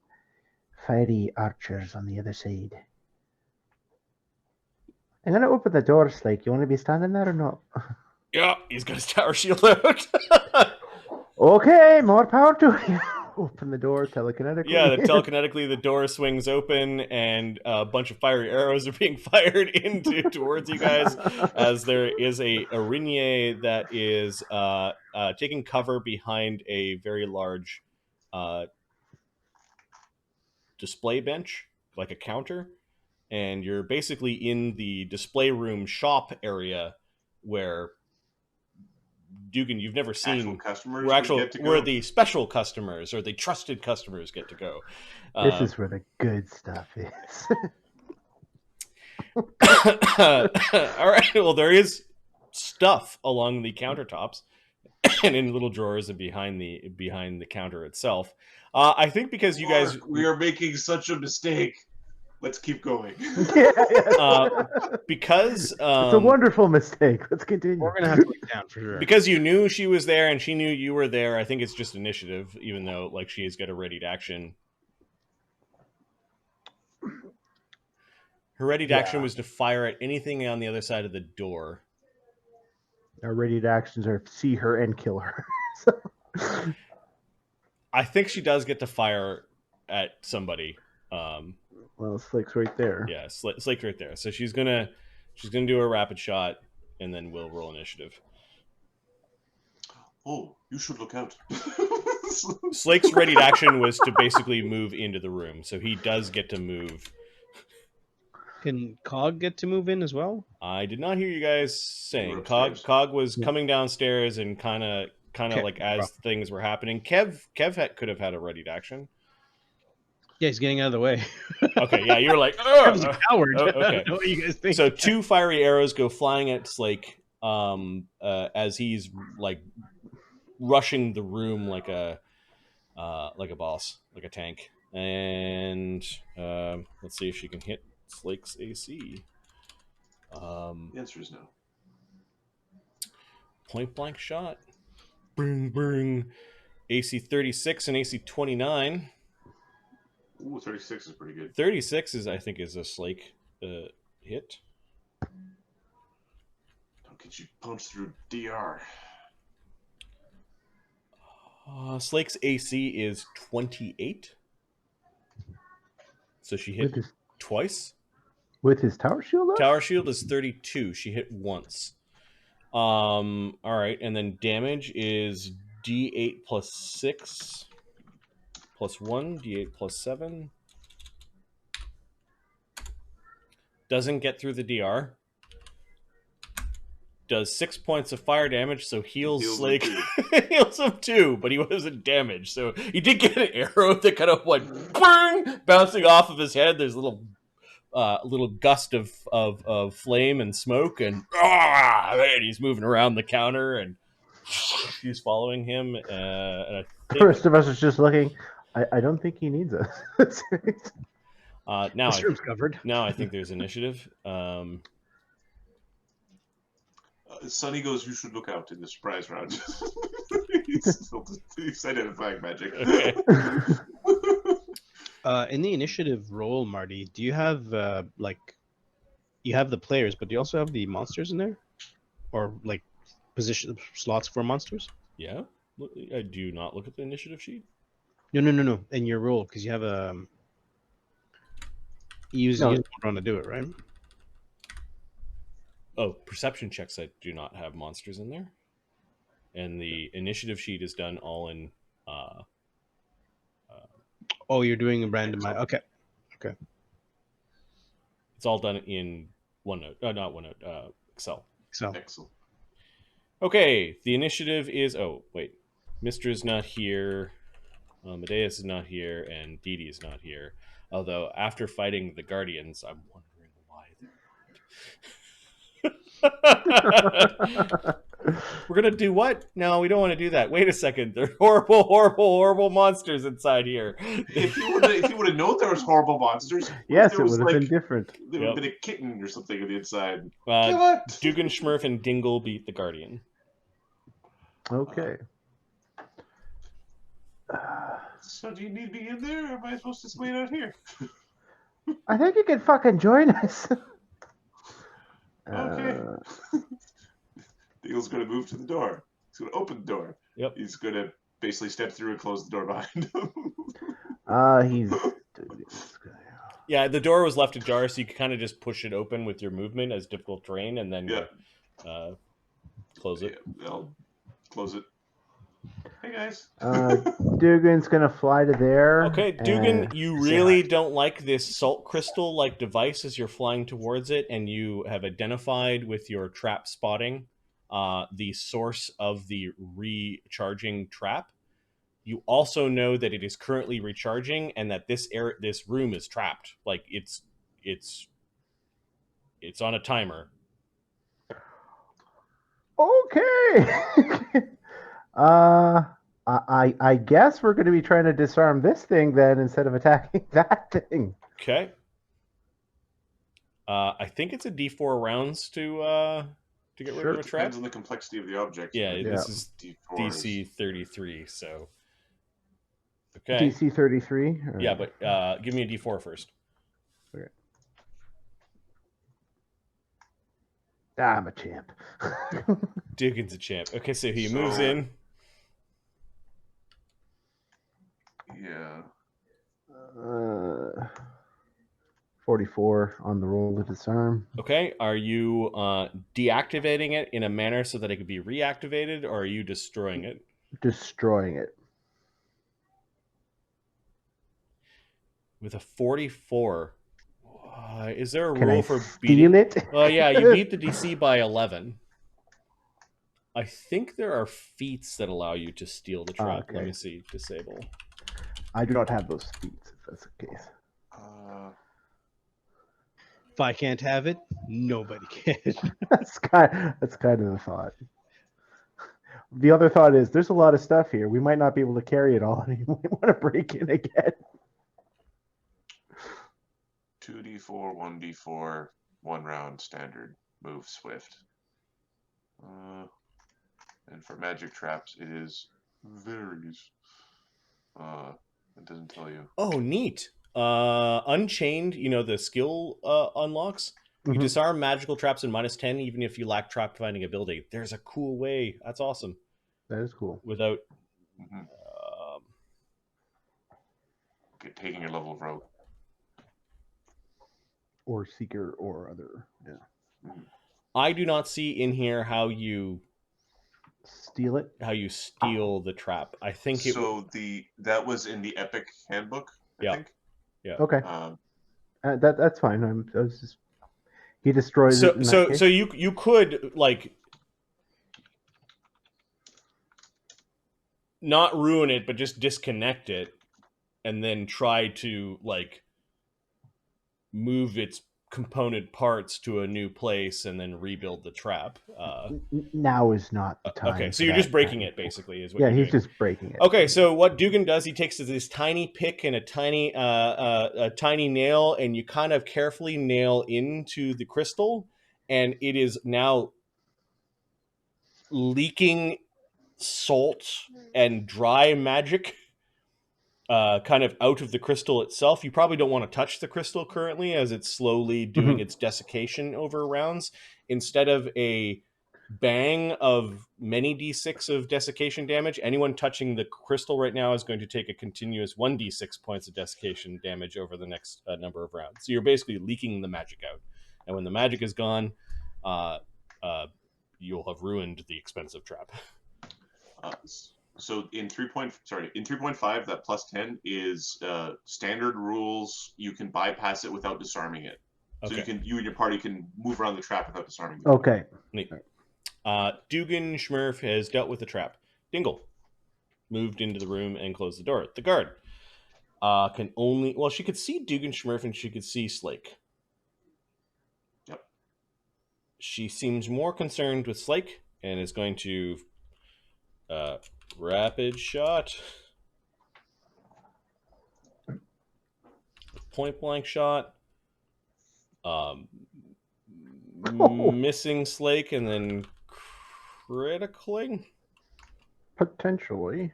fiery archers on the other side. I'm gonna open the door, Slake. You wanna be standing there or not? Yeah, he's got his tower shield out. Okay, more power to you. Open the door telekinetically. Yeah, telekinetically the door swings open and a bunch of fiery arrows are being fired towards you guys as there is a Araignée that is taking cover behind a very large display bench, like a counter, and you're basically in the display room shop area where Duggan, you've never seen Actual customers where the special customers or the trusted customers get to go. This is where the good stuff is. All right. Well, there is stuff along the countertops and in little drawers and behind the counter itself. I think because you guys, we are making such a mistake. Let's keep going. Because it's a wonderful mistake. Let's continue. We're gonna have to look down for sure. Because you knew she was there and she knew you were there. I think it's just initiative, even though like she has got a ready to action. Her ready to action was to fire at anything on the other side of the door. Our ready to actions are see her and kill her. I think she does get to fire at somebody. Well, Slake's right there. Yeah, Slake's right there. So she's gonna do a rapid shot, and then we'll roll initiative. Oh, you should look out. Slake's ready to action was to basically move into the room, so he does get to move. Can Cog get to move in as well? I did not hear you guys saying. Cog was coming downstairs and kind of like as things were happening. Kev could have had a ready to action. Yeah, he's getting out of the way. Okay, yeah, you're like, Kev's a coward. Okay. I don't know what you guys think. So 2 fiery arrows go flying at Slake as he's like rushing the room like a boss, like a tank. And let's see if she can hit Slake's AC. The answer is no. Point blank shot. Bring. AC 36 and AC 29. Ooh, 36 is pretty good. 36 is, I think, is a Slake hit. Don't get you punched through DR. Slake's AC is 28. So she hit twice. With his tower shield up? Tower shield is 32. She hit once. All right, and then damage is D8 plus 6 plus 1, D8 plus 7. doesn't get through the DR. Does 6 points of fire damage, so heals him heals him 2, but he wasn't damaged. So he did get an arrow that kind of went bang, bouncing off of his head. There's a little gust of flame and smoke, and he's moving around the counter, and she's following him. And I The think, rest of us is just looking. I don't think he needs us. now This room's covered. now I think there's initiative. Sonny goes, you should look out in the surprise round. he's identifying magic. Okay. In the initiative roll, Marty, do you have you have the players, but do you also have the monsters in there, or like position slots for monsters? Yeah. I do not look at the initiative sheet. No. In your roll, because you have a you use one round to do it, right? Oh, perception checks. I do not have monsters in there, and the initiative sheet is done all in. Oh, you're doing a random. Okay. It's all done in OneNote. Not OneNote. Excel. Excellent. Okay, the initiative is. Oh, wait, Mistra's not here. Amadeus is not here, and Dee Dee is not here. Although after fighting the Guardians, I'm wondering why. We're gonna do what? No, we don't want to do that. Wait a second. There are horrible monsters inside here. If you would have known there was horrible monsters, Yes, there it was would have been different. There would have been a kitten or something on the inside. Duggan, Schmurf, and Dingle beat the Guardian. Okay. So do you need me in there, or am I supposed to wait out here? I think you can fucking join us. Okay. Dingle's going to move to the door. He's going to open the door. Yep. He's going to basically step through and close the door behind him. He's. Yeah, the door was left ajar, so you could kind of just push it open with your movement as difficult terrain, and then close it. Yeah, I'll close it. Hey guys. Duggan's gonna fly to there. Okay, Duggan, you really don't like this salt crystal-like device as you're flying towards it, and you have identified with your trap spotting the source of the recharging trap. You also know that it is currently recharging, and that this room is trapped. Like it's on a timer. Okay. I guess we're going to be trying to disarm this thing then instead of attacking that thing. Okay. I think it's a D4 rounds to get rid of a trap. Depends on the complexity of the object. Yeah, this is D4 DC 33, so... Okay. DC 33? Yeah, but give me a D4 first. Okay. I'm a champ. Duggan's a champ. Okay, so he moves in. Yeah. 44 on the roll to disarm. Okay, are you deactivating it in a manner so that it could be reactivated, or are you destroying it? Destroying it. With a 44, is there a Can rule I for steal beating it? Well, yeah, you beat the DC by 11. I think there are feats that allow you to steal the trap. Okay. Let me see. Disable. I do not have those feats, if that's the case. If I can't have it, nobody can. That's kind of the thought. The other thought is there's a lot of stuff here. We might not be able to carry it all, and you might want to break in again. 2d4, 1d4, 1 round standard. Move swift. And for magic traps, it is varies. It doesn't tell you. Oh, neat. Unchained, the skill unlocks. You disarm magical traps in -10, even if you lack trap finding ability. There's a cool way. That's awesome. That is cool. Without taking your level of rogue. Or seeker or other. Yeah. I do not see in here how you steal it. How you steal the trap. I think it. So that was in the Epic handbook. I think. Yeah. Okay. That's fine. I was just He destroys it in that case? So you could like not ruin it, but just disconnect it, and then try to like move its component parts to a new place and then rebuild the trap. Now is not the time. Okay, so for you're that just breaking kind it, of- basically, is what Yeah, you're he's doing. just breaking it. Okay, so what Duggan does, he takes this tiny pick and a tiny nail, and you kind of carefully nail into the crystal, and it is now leaking salt and dry magic kind of out of the crystal itself. You probably don't want to touch the crystal currently as it's slowly doing its desiccation over rounds. Instead of a bang of many d6 of desiccation damage, anyone touching the crystal right now is going to take a continuous 1d6 points of desiccation damage over the next number of rounds. So you're basically leaking the magic out. And when the magic is gone, you'll have ruined the expensive trap. So in 3.5, that plus 10 is standard rules. You can bypass it without disarming it. So Okay. you and your party can move around the trap without disarming it. Okay. Neat. Duggan Schmurf has dealt with the trap. Dingle moved into the room and closed the door. The guard can only... Well, she could see Duggan Schmurf and she could see Slake. Yep. She seems more concerned with Slake and is going to rapid shot. Point blank shot. Missing Slake and then critically. Potentially.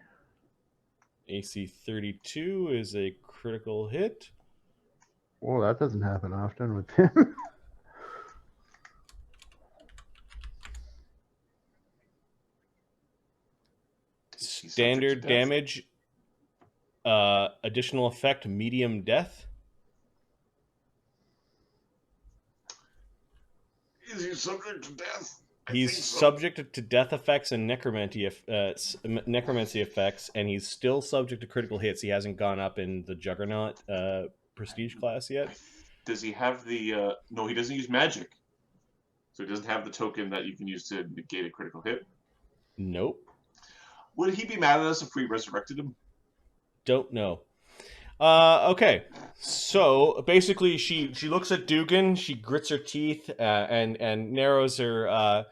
AC 32 is a critical hit. Well, that doesn't happen often with him. Standard damage. Additional effect, medium death. Is he subject to death? He's subject to death effects and necromancy effects, and he's still subject to critical hits. He hasn't gone up in the Juggernaut prestige class yet. Does he have the... No, he doesn't use magic. So he doesn't have the token that you can use to negate a critical hit. Nope. Would he be mad at us if we resurrected him? Don't know. Okay, so basically, she looks at Duggan, she grits her teeth and narrows her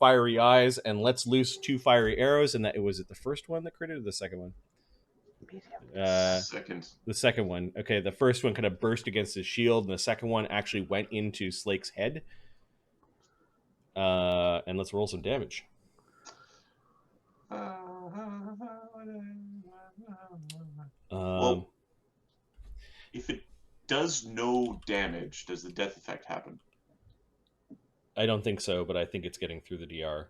fiery eyes and lets loose 2 fiery arrows. And that was it. The first one that critted, or the second one? Second. The second one. Okay, the first one kind of burst against his shield, and the second one actually went into Slake's head. And let's roll some damage. Well, if it does no damage, does the death effect happen? I don't think so, but I think it's getting through the DR.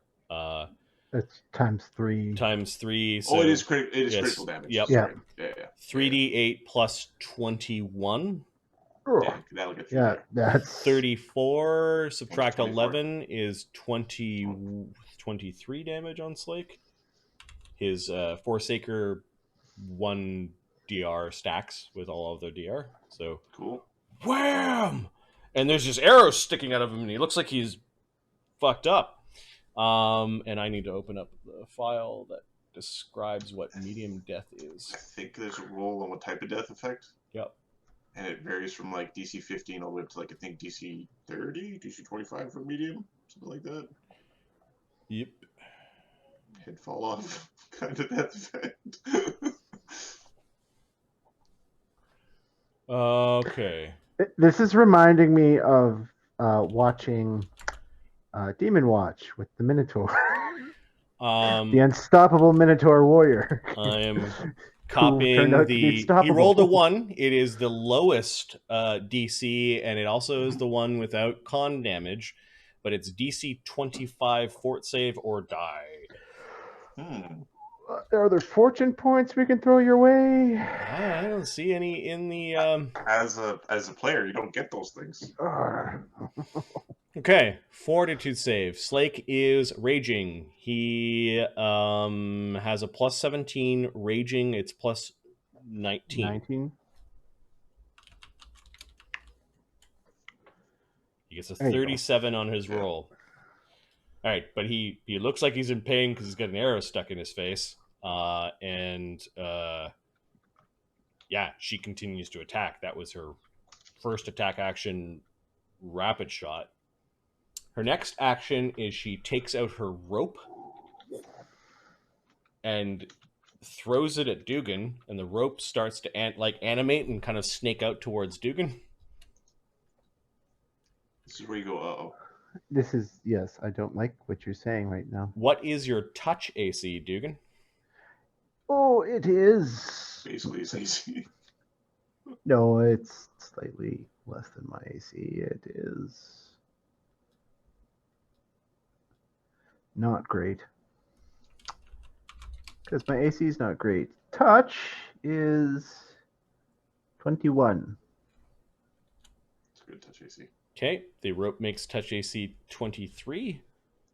It's ×3. ×3. So, it is critical damage. Yep. Yeah. 3d8 plus 21. Yeah, that'll get through. Yeah, that's 34. Subtract 24. 11 is 23 damage on Slake. His Forsaker 1 DR stacks with all of their DR. So cool. Wham! And there's just arrows sticking out of him, and he looks like he's fucked up. And I need to open up the file that describes what medium death is. I think there's a roll on what type of death effect. Yep. And it varies from like DC 15 all the way up to like I think DC 30, DC 25 for medium, something like that. Yep. Head fall off kind of death effect. Okay. This is reminding me of watching Demon Watch with the Minotaur. The unstoppable Minotaur warrior. I am copying he rolled a 1. It is the lowest DC, and it also is the one without con damage, but it's DC 25 fort save or die. Are there fortune points we can throw your way? I don't see any in the As a player, you don't get those things. Okay, fortitude save. Slake is raging. He has a plus 17 raging. It's plus 19. He gets a There you go. 37 on his roll. All right, but he looks like he's in pain because he's got an arrow stuck in his face. Yeah, she continues to attack. That was her first attack action, rapid shot. Her next action is she takes out her rope and throws it at Duggan, and the rope starts to animate and kind of snake out towards Duggan. This is where you go, uh-oh. This is, yes, I don't like what you're saying right now. What is your touch AC, Duggan? Oh, it is. Basically, it's AC. No, it's slightly less than my AC. It is not great. Because my AC is not great. Touch is 21. It's a good touch AC. Okay, the rope makes touch AC 23.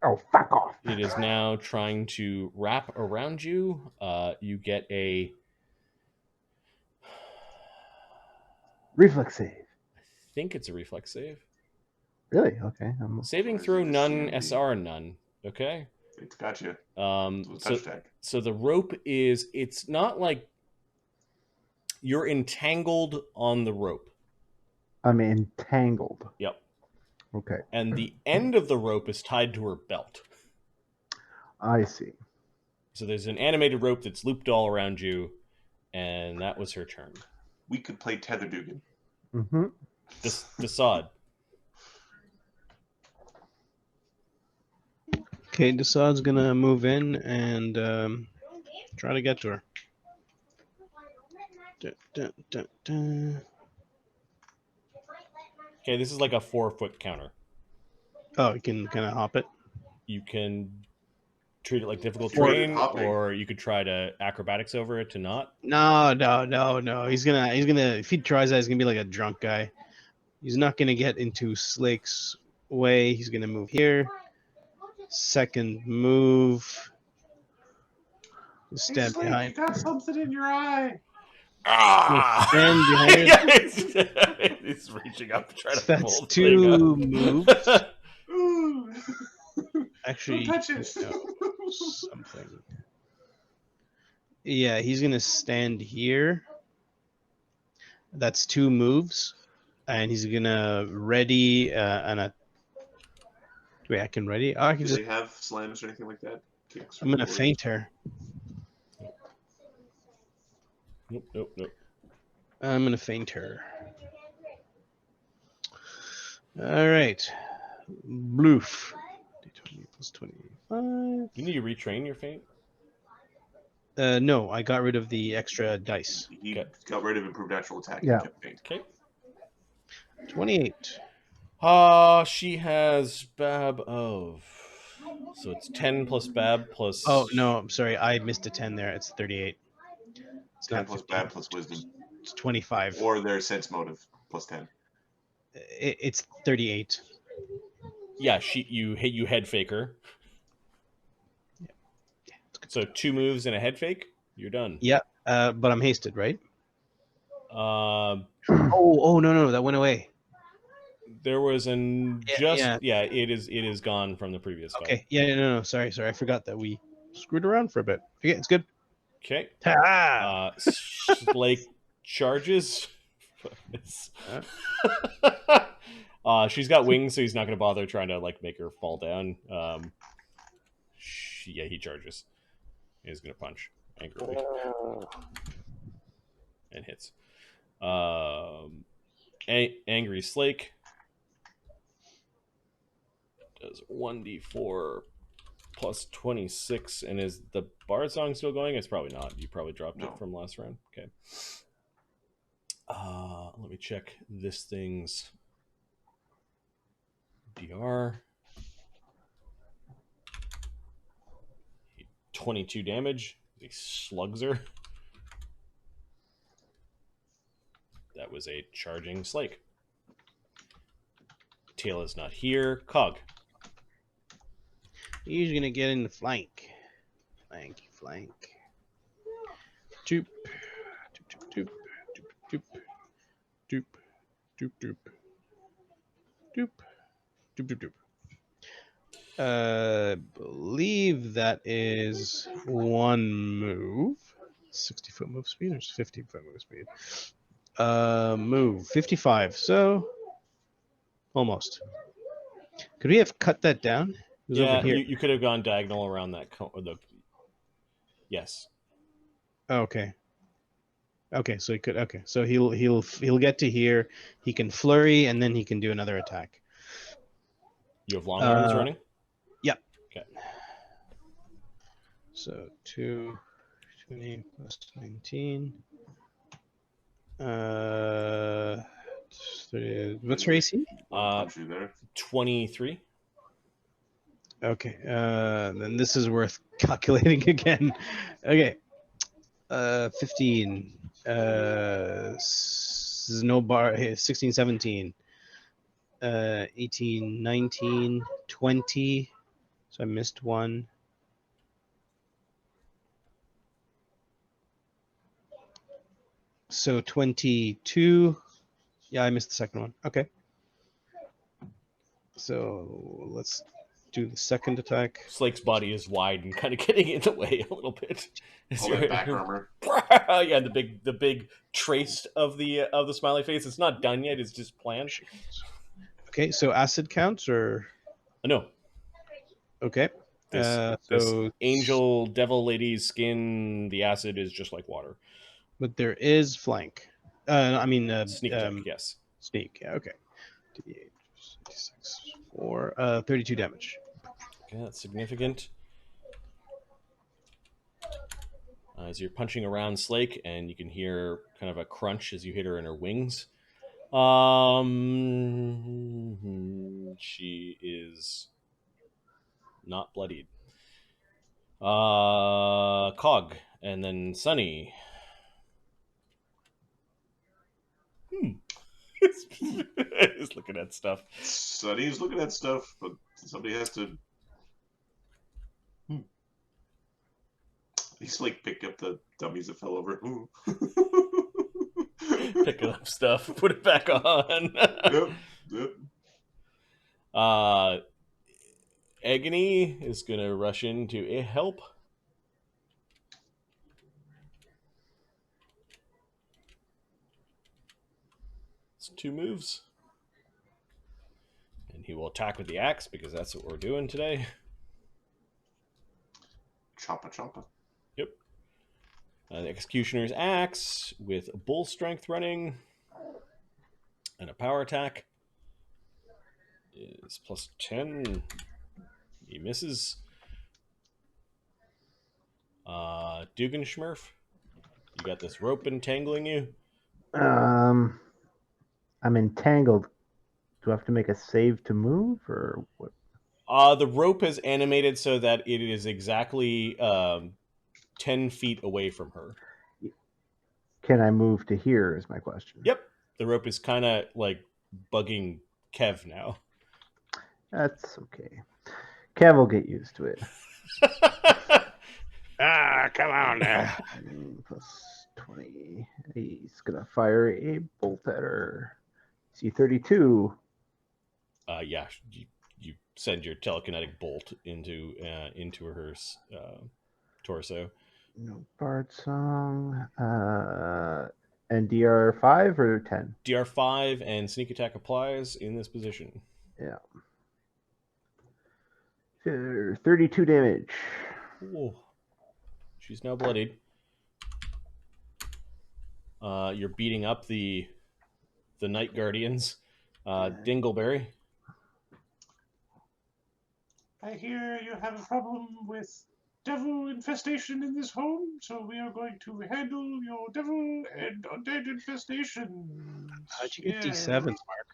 Oh, fuck off. It is now trying to wrap around you. You get a Reflex save. I think it's a reflex save. Really? Okay. Saving throw none, SR none. Okay. It's got you. So the rope is, it's not like you're entangled on the rope. I'm entangled. Yep. Okay. And the end of the rope is tied to her belt. I see. So there's an animated rope that's looped all around you, and that was her turn. We could play Tether Duggan. Mm-hmm. Desaad. Okay, Desaad's gonna move in and try to get to her. Dun, dun, dun, dun. Okay, this is like a 4-foot counter. Oh, you can kind of hop it. You can treat it like difficult Sure, terrain, hopping. or you could try to acrobatics over it to not. No. He's gonna. If he tries that, he's gonna be like a drunk guy. He's not gonna get into Slake's way. He's gonna move here. Second move. Stand behind. You got something in your eye. Ah! Stand behind He's reaching up to try to That's pull the two thing moves. up. Ooh. Actually, Don't touch it. no, something. Yeah, he's gonna stand here. That's 2 moves, and he's gonna ready and a. Wait, I can ready. Oh, I can Do just. they have slams or anything like that? Kicks I'm gonna forward? feint her. Nope. I'm gonna feint her. All right, bloof. D20 plus 25. You need to retrain your feint. No, I got rid of the extra dice. He Okay. got rid of improved natural attack. Yeah. He kept feint. Okay. 28. She has Bab of. So it's 10 plus Bab plus. Oh no, I'm sorry, I missed a 10 there. It's 38. It's 10 not plus 15. bad plus wisdom. It's 25. Or their sense motive plus 10. It's 38. Yeah, you head fake her. So 2 moves and a head fake, you're done. Yeah, but I'm hasted, right? Uh, Oh no, that went away. there was an Yeah. it is gone from the previous fight. Okay, yeah, no, sorry, I forgot that we screwed around for a bit. Okay, it's good. Okay. Ha! Slake charges. She's got wings, so he's not going to bother trying to make her fall down. He charges. He's going to punch angrily and hits. Angry Slake does 1d4 plus 26, and is the bard song still going? It's probably not. You probably dropped it from last round. Okay. Let me check this thing's DR. 22 damage. He slugs her. That was a charging Slake. Tail is not here. Cog. He's gonna get in the flank. Flank. Doop. Doop. Doop. Doop. Doop. Doop. Doop. Doop, doop, doop. Believe that is one move. 60-foot move speed or 50-foot move speed? Move 55. So almost. Could we have cut that down? It was Yeah, over here. you could have gone diagonal around that. Yes. Oh, okay. Okay, so he could. Okay, so he'll get to here. He can flurry, and then he can do another attack. You have long arms running? Yep. Okay. So 220 plus 19. 30, what's her AC? Punch you there. 23. Okay. Then this is worth calculating again. Okay. 15. No bar. 16, 17. 18, 19, 20. So I missed one. So 22. Yeah, I missed the second one. Okay. So let's do the second attack. Slake's body is wide and kind of getting in the way a little bit. All that back armor. Yeah, the big trace of the smiley face. It's not done yet. It's just planned. Okay, so acid counts or No. okay. This So angel devil lady's skin. The acid is just like water. but there is flank. I mean Sneak attack. Yes. Sneak. Yeah, okay. D8, 66, 4, 32 damage. Okay, that's significant. As you're punching around Slake, and you can hear kind of a crunch as you hit her in her wings. She is not bloodied. Cog, and then Sunny. He's looking at stuff. Sonny's looking at stuff, but somebody has to. He's like pick up the dummies that fell over. Pick up stuff, put it back on. Yep. Agony is gonna rush in to help. It's 2 moves. And he will attack with the axe because that's what we're doing today. Choppa. Yep. The Executioner's Axe with Bull Strength running and a power attack is plus 10. He misses. Duggan Schmurf, you got this rope entangling you? I'm entangled. Do I have to make a save to move, or what? The rope is animated so that it is exactly 10 feet away from her. Can I move to here is my question. Yep. The rope is kind of like bugging Kev now. That's okay. Kev will get used to it. Come on. Plus 20. He's going to fire a bolt at her. See 32. Yeah, you send your telekinetic bolt into her torso. No Bard Song. And DR 5 or 10? DR 5 and sneak attack applies in this position. Yeah. 32 damage. Whoa. She's now bloodied. You're beating up the Night Guardians. Dingleberry. I hear you have a problem with devil infestation in this home, so we are going to handle your devil and undead infestation. How'd you get D7s, Mark?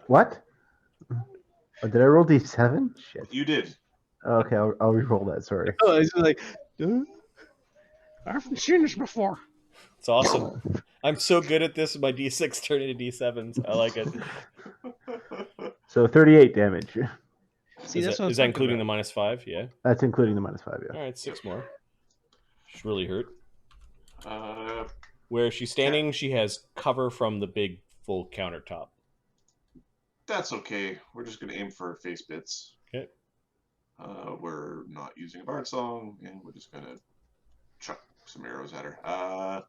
What? Oh, did I roll D7? Shit. You did. Okay, I'll re-roll that. Sorry. Oh, it's like, I've seen this before. It's awesome. I'm so good at this. My D6 turn into D7s. I like it. So 38 damage. See, is that's that, what is that including the -5? Yeah. That's including the -5, yeah. All right, 6 more. She's really hurt. Uh, Where she's standing, she has cover from the big full countertop. That's okay. We're just gonna aim for face bits. Okay. We're not using a bard song, and we're just gonna chuck some arrows at her. I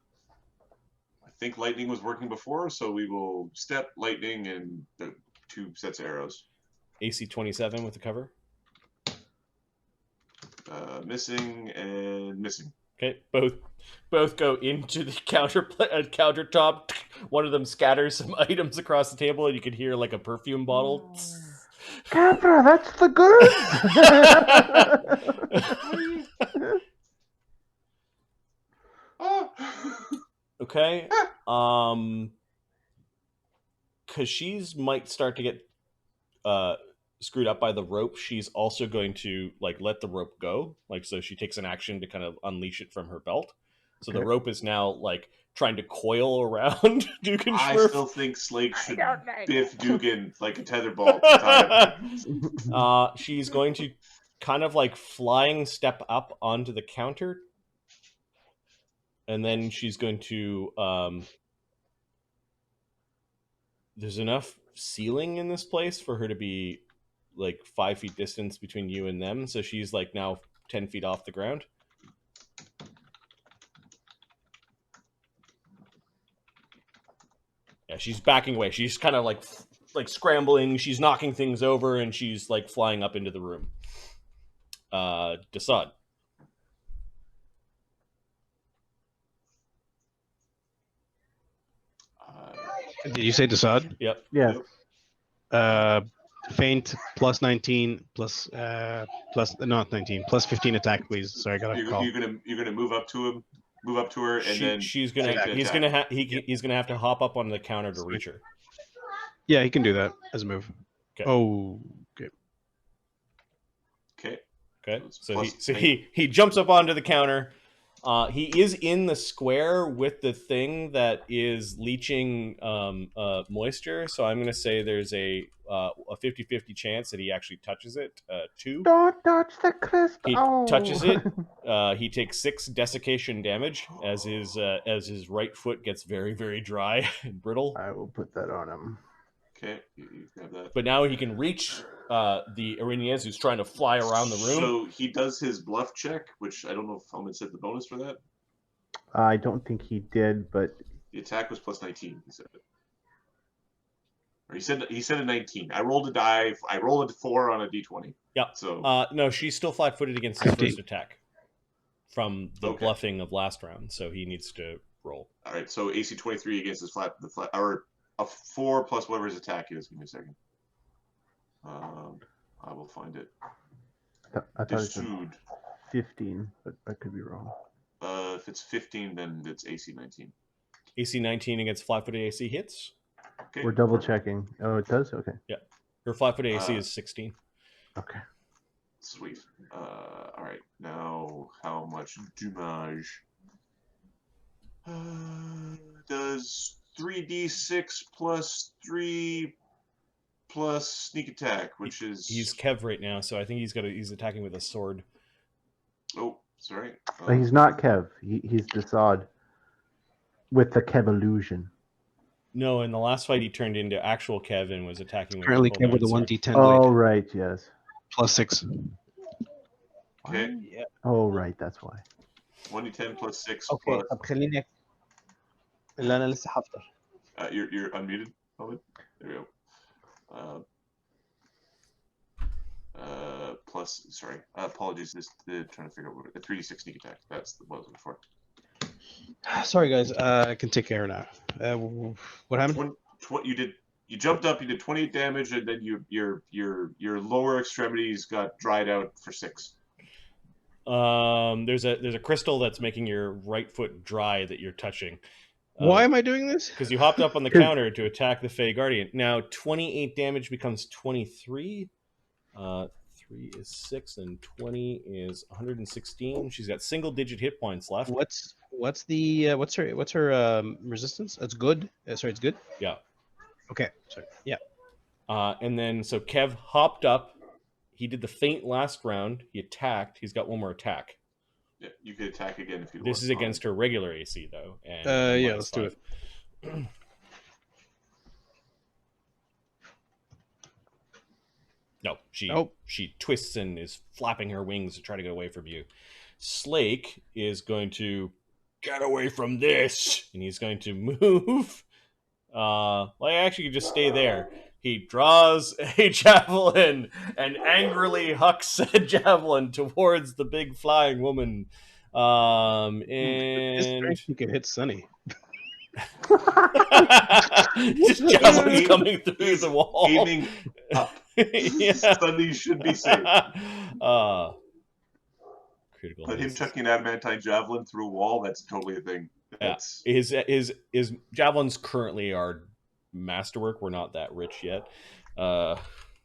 think lightning was working before, so we will step, lightning, and the 2 sets of arrows. AC 27 with the cover. Missing and missing. Okay, both go into the countertop. One of them scatters some items across the table, and you can hear like a perfume bottle. Capra, that's the goods. Oh. Okay. Because she's might start to get screwed up by the rope. She's also going to like let the rope go. Like, so she takes an action to kind of unleash it from her belt. So the rope is now like trying to coil around Duggan. I still think Slake should biff Duggan like a tetherball. She's going to kind of like flying step up onto the counter. And then she's going to there's enough ceiling in this place for her to be like 5 feet distance between you and them. So she's like now 10 feet off the ground. Yeah, she's backing away. She's kind of like scrambling. She's knocking things over, and she's like flying up into the room. Desaad. Did you say Desaad? Yep. Yes. Feint plus 19 plus not 19 plus 15 attack, please. Sorry, I got a call. You're gonna move up to him, move up to her, and then he's gonna have to hop up on the counter to reach her. Yeah, he can do that as a move. Okay. Oh, okay. Okay. So he jumps up onto the counter. He is in the square with the thing that is leaching moisture. So I'm going to say there's a 50-50 chance that he actually touches it. 2. Don't touch the crystal. He touches it. He takes 6 desiccation damage as his right foot gets very, very dry and brittle. I will put that on him. Okay, you grab that. But now he can reach the Areniez who's trying to fly around the room. So he does his bluff check, which I don't know if Helmet said the bonus for that. I don't think he did, but The attack was plus 19. He said it. Or he said a 19. I rolled a die. I rolled a 4 on a d20. Yeah. So no, she's still flat-footed against his 15. first attack from the Okay. bluffing of last round, so he needs to roll. all right. So AC 23 against his flat or a 4 plus whatever his attack is. Give me a second. I will find it. I thought it was Dissued. 15, but I could be wrong. If it's 15, then it's AC 19. AC 19 against flat-footed AC hits. Okay. We're double checking. Oh, it does? Okay. Her flat-footed AC is 16. Okay. Sweet. All right. Now, how much damage? Does 3d6 plus 3 plus sneak attack, which is He's Kev right now, so I think he's attacking with a sword. oh, sorry. He's not Kev. He's Desaad with the Kev illusion. No, in the last fight he turned into actual Kev and was attacking with Currently a Kev with a sword. 1d10 Oh, blade right. Yes. plus 6. Okay. Yeah. Oh, right. That's why. 1d10 plus 6 اوكي plus. طب خليني اللي انا لسه حاضر. You're unmuted, Owen. There we go. Plus, sorry, apologies. Trying to figure out what the 3d6 sneak attack. That's what I was looking for. Sorry guys, I can take care now. What happened? You jumped up. You did 28 damage, and then your lower extremities got dried out for 6. There's a crystal that's making your right foot dry that you're touching. Why am I doing this? Because you hopped up on the counter to attack the Fey Guardian. Now 28 damage becomes 23. 3 is 6 and 20 is 116. She's got single-digit hit points left. What's her resistance? It's good. Sorry, it's good. Yeah. Okay. Sorry. Yeah. And then so Kev hopped up. He did the feint last round. He attacked. He's got one more attack. Yeah, you could attack again if you want. This is against her regular AC though. And Yeah, let's do it. No, she Nope. she twists and is flapping her wings to try to get away from you. Slake is going to get away from this, and he's going to move. Actually, you just stay there. He draws a javelin and angrily hucks said javelin towards the big flying woman. His And strength, you can hit Sunny. just javelins coming through He's the wall. aiming up. Yeah. Sunny should be safe. Critical. But him misses. chucking an adamantine javelin through a wall, that's totally a thing. Yeah. That's His javelins currently are masterwork. We're not that rich yet.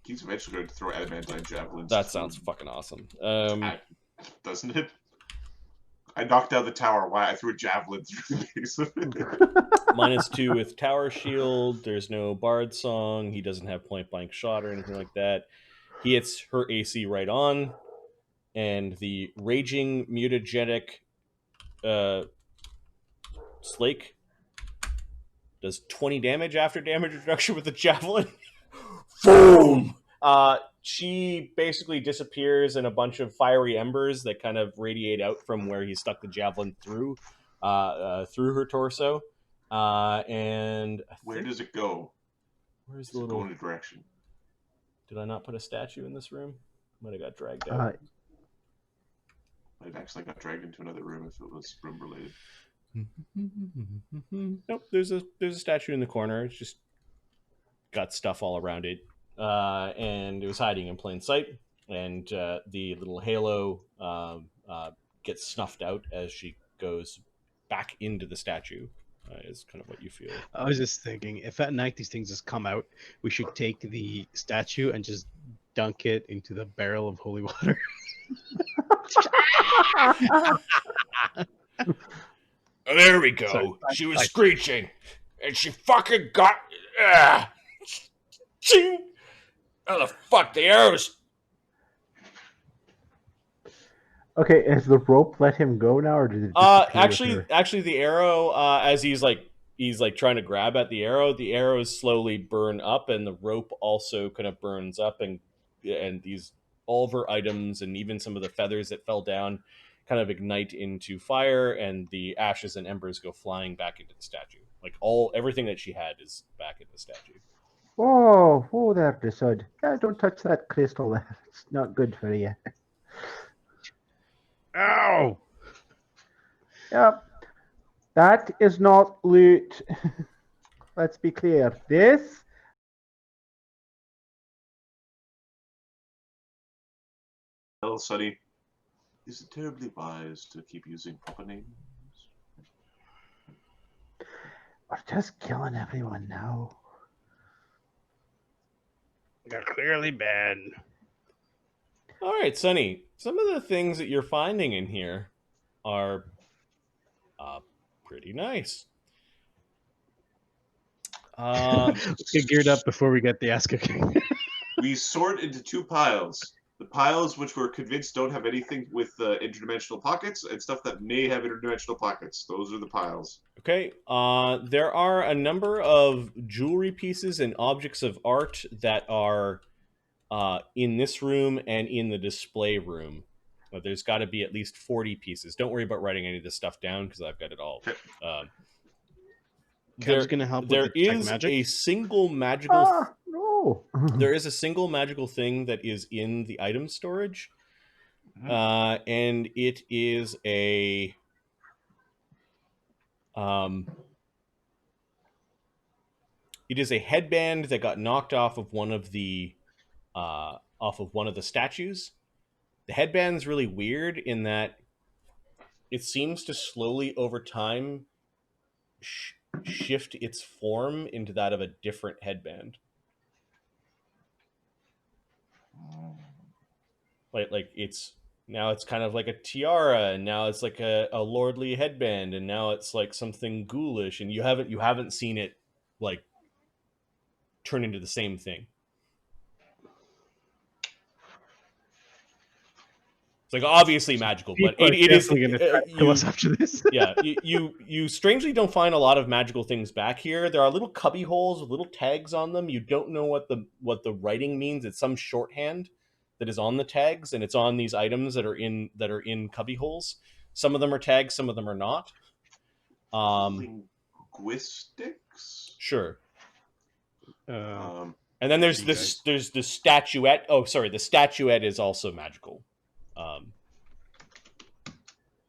he's eventually going to throw adamantine javelins. That sounds fucking awesome. Doesn't it? I knocked down the tower. Why? I threw a javelin through the base of it. -2 with tower shield. There's no bard song. He doesn't have point blank shot or anything like that. He hits her AC right on, and the raging mutagenic Slake does 20 damage after damage reduction with the javelin. Boom! She basically disappears in a bunch of fiery embers that kind of radiate out from where he stuck the javelin through her torso. And Where does it go? Where's Does the it little? go in a direction? Did I not put a statue in this room? Might have got dragged out. I'd actually got dragged into another room if it was room related. Nope. There's a statue in the corner. It's just got stuff all around it. And it was hiding in plain sight, and the little halo gets snuffed out as she goes back into the statue, is kind of what you feel. I was just thinking, if at night these things just come out, we should take the statue and just dunk it into the barrel of holy water. There we go. Sorry. She was screeching, and she fucking got... Ching! Oh, the fuck, the arrows! Okay, has the rope let him go now, or did it disappear with her? Actually, the arrow, as he's trying to grab at the arrows slowly burn up, and the rope also kind of burns up, and these all of her items and even some of the feathers that fell down kind of ignite into fire, and the ashes and embers go flying back into the statue. Like everything that she had is back in the statue. Oh, there, the sod. Yeah, don't touch that crystal. It's not good for you. Ow! Yep. That is not loot. Let's be clear. This... Well, Sonny, is it terribly wise to keep using proper names? We're just killing everyone now. They're clearly bad. All right, Sonny. Some of the things that you're finding in here are pretty nice. Let's get geared up before we get the ass kicking. We sort into two piles. The piles which we're convinced don't have anything with interdimensional pockets, and stuff that may have interdimensional pockets. Those are the piles. Okay. There are a number of jewelry pieces and objects of art that are in this room and in the display room. There's got to be at least 40 pieces. Don't worry about writing any of this stuff down because I've got it all. Okay. Kev's gonna help There with the detect is magic. a single magical. No. There is a single magical thing that is in the item storage, and it is a headband that got knocked off of one of the statues. The headband's really weird in that it seems to slowly over time shift its form into that of a different headband. Like it's kind of like a tiara, and now it's like a lordly headband, and now it's like something ghoulish, and you haven't seen it like turn into the same thing. It's like obviously magical, but People are it is definitely gonna kill us after this. yeah, you strangely don't find a lot of magical things back here. There are little cubby holes with little tags on them. You don't know what the writing means. It's some shorthand that is on the tags, and it's on these items that are in cubby holes. Some of them are tagged, some of them are not. Linguistics. Sure. Um, And then there's you this statuette. Oh, sorry, the statuette is also magical.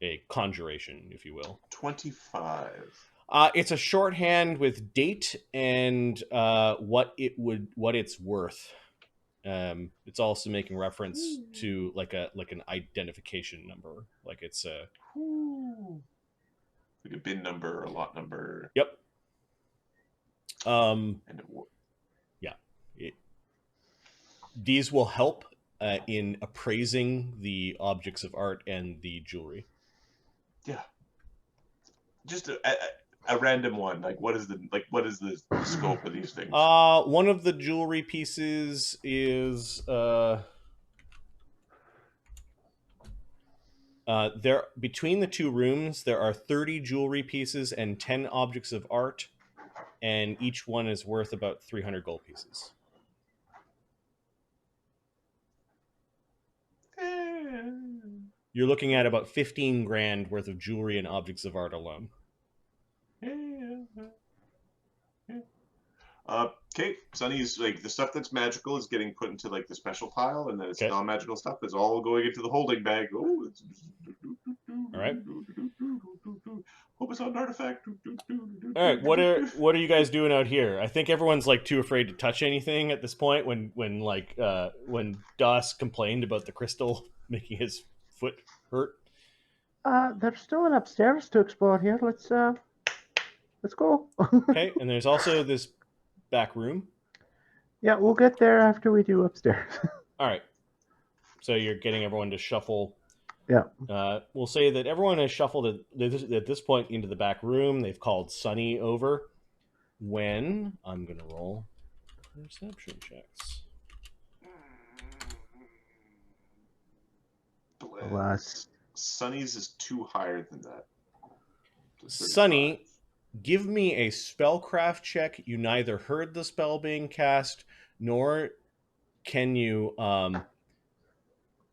A conjuration, if you will. 25. It's a shorthand with date and what it's worth. It's also making reference to like an identification number, like it's a like a bin number or a lot number. Yep. And these will help in appraising the objects of art and the jewelry. Yeah. Just a random one. Like what is the scope of these things? One of the jewelry pieces is there between the two rooms there are 30 jewelry pieces and 10 objects of art, and each one is worth about 300 gold pieces. You're looking at about 15 grand worth of jewelry and objects of art alone. Okay, Sonny's like the stuff that's magical is getting put into like the special pile, and then it's Okay. non-magical stuff is all going into the holding bag. Oh, All right. Hope it's not an artifact. All right, what are you guys doing out here? I think everyone's like too afraid to touch anything at this point. When Doss complained about the crystal making his foot hurt. There's still an upstairs to explore here. Let's go. Okay, and there's also this back room. Yeah, we'll get there after we do upstairs. All right. So you're getting everyone to shuffle. Yeah. We'll say that everyone has shuffled at this point into the back room. They've called Sonny over. When I'm going to roll perception checks. Alas. Sonny's is too higher than that. Sonny, give me a spellcraft check. You neither heard the spell being cast, nor can you...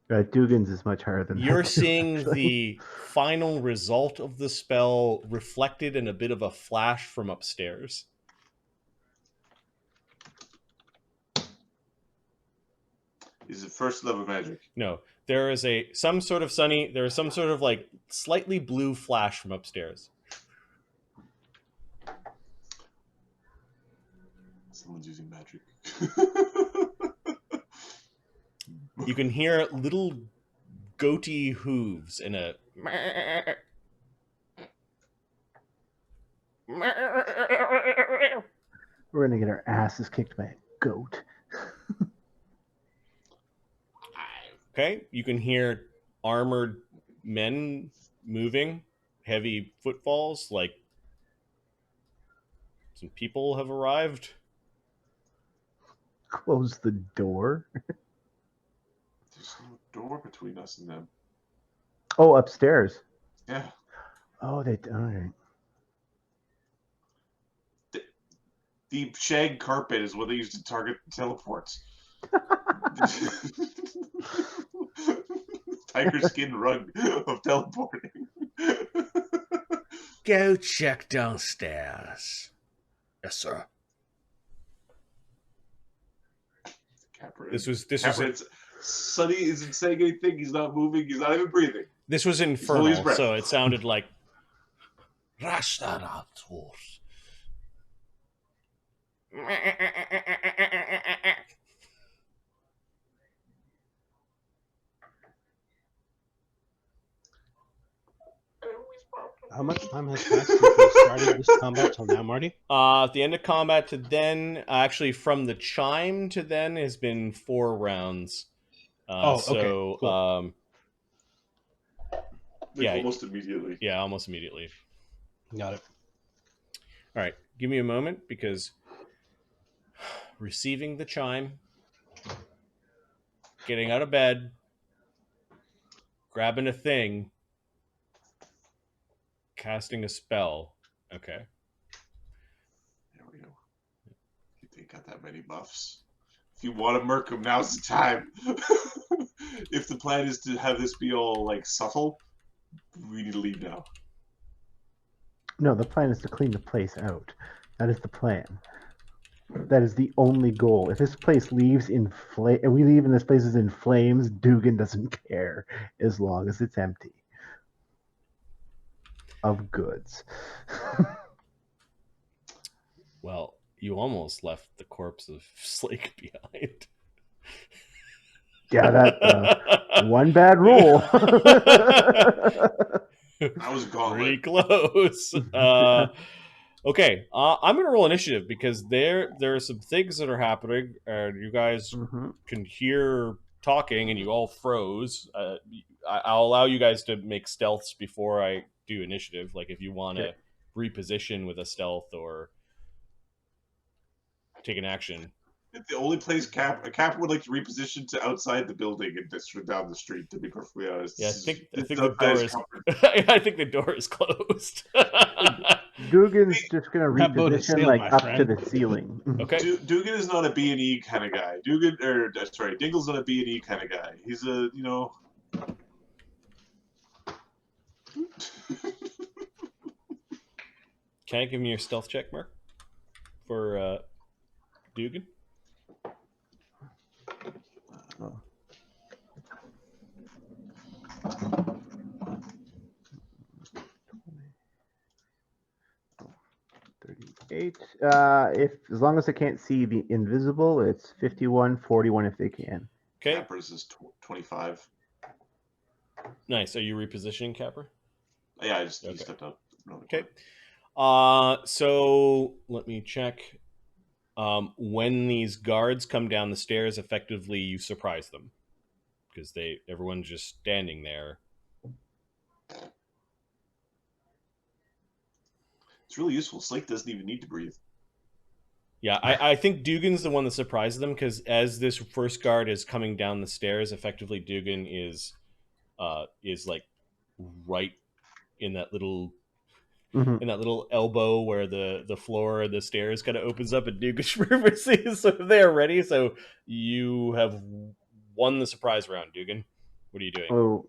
Duggan's is much higher than that. You're too, seeing actually. the final result of the spell reflected in a bit of a flash from upstairs. Is it first level magic? No, there is some sort of like slightly blue flash from upstairs. Someone's using magic. You can hear little goatee hooves and a... We're gonna get our asses kicked by a goat. Okay, you can hear armored men moving, heavy footfalls, like some people have arrived. Close the door. There's no door between us and them. Oh, upstairs. Yeah. Oh, all right. The shag carpet is what they use to target teleports. Tiger skin rug of teleporting. Go check downstairs. Yes, sir. This was Sonny isn't saying anything. He's not moving. He's not even breathing. This was holding his infernal, breath. so it sounded like How much time has passed since we started this combat till now, Marty? at the end of combat to then, actually from the chime to then has been 4 rounds. Okay. Cool. Like almost immediately. Yeah, almost immediately. Got it. All right, give me a moment because receiving the chime, getting out of bed, grabbing a thing, casting a spell. Okay. There we go. They got that many buffs. If you want to murk them, now's the time. If the plan is to have this be all like subtle, we need to leave now. No, the plan is to clean the place out. That is the plan. That is the only goal. If this place leaves in we leave and this place is in flames, Duggan doesn't care as long as it's empty of goods. Well, you almost left the corpse of Slake behind. Yeah, that one bad roll. I was gone. Pretty close. Okay, I'm gonna roll initiative because there are some things that are happening, and you guys can hear talking, and you all froze. I'll allow you guys to make stealths before I do initiative. Like if you want to reposition with a stealth or take an action. The only place Cap would like to reposition to outside the building and just down the street. To be perfectly honest, Yeah, I think the door is. I think the door is closed. Duggan's just gonna That boat is reposition sailed, like my up friend. to the ceiling. Okay. Duggan is not a B&E kind of guy. Dingle's not a B&E kind of guy. He's a, you know. Can I give me your stealth check, Mark? For Duggan? Oh. $38. If as long as I can't see the invisible, it's 51, 41 if they can. Okay. Capper's is 25. Nice. Are you repositioning, Capper? Yeah, he Okay. stepped up. Okay. So let me check. When these guards come down the stairs, effectively you surprise them because everyone's just standing there. It's really useful. Slake doesn't even need to breathe. Yeah, I think Duggan's the one that surprises them because as this first guard is coming down the stairs, effectively Duggan is like right in that little elbow where the floor of the stairs kind of opens up and Duggan sees. So they're ready. So you have won the surprise round, Duggan. What are you doing? Oh,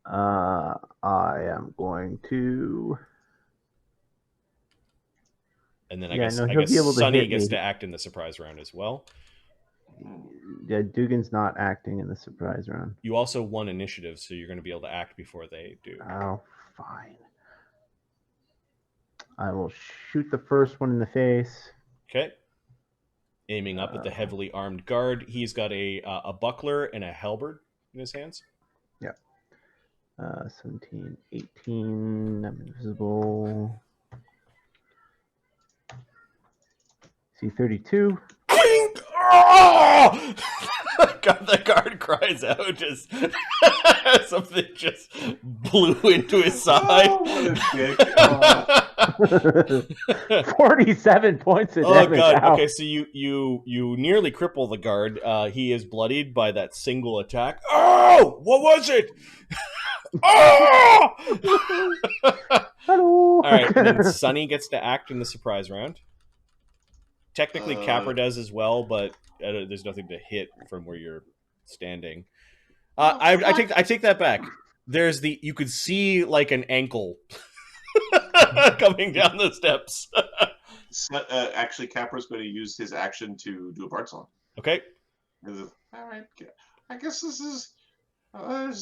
I am going to. And then I Yeah, guess no, he'll be able to Sonny hit gets me. to act in the surprise round as well. Yeah, Duggan's not acting in the surprise round. You also won initiative, so you're going to be able to act before they do. Oh, fine. I will shoot the first one in the face. Okay. Aiming up at the heavily armed guard. He's got a buckler and a halberd in his hands. Yeah. 17, 18. I'm invisible. See 32. Oh! God, the guard cries out as something just blew into his side. Oh, what a dick. 47 points of Oh damage. God! Ow. Okay, so you nearly cripple the guard. He is bloodied by that single attack. Oh, what was it? Oh! Hello. All right, and then Sonny gets to act in the surprise round. Technically, Capper does as well, but there's nothing to hit from where you're standing. I take that back. You could see like an ankle coming down the steps. Actually, Capper's going to use his action to do a bard song. Okay. All right, I guess this is. They're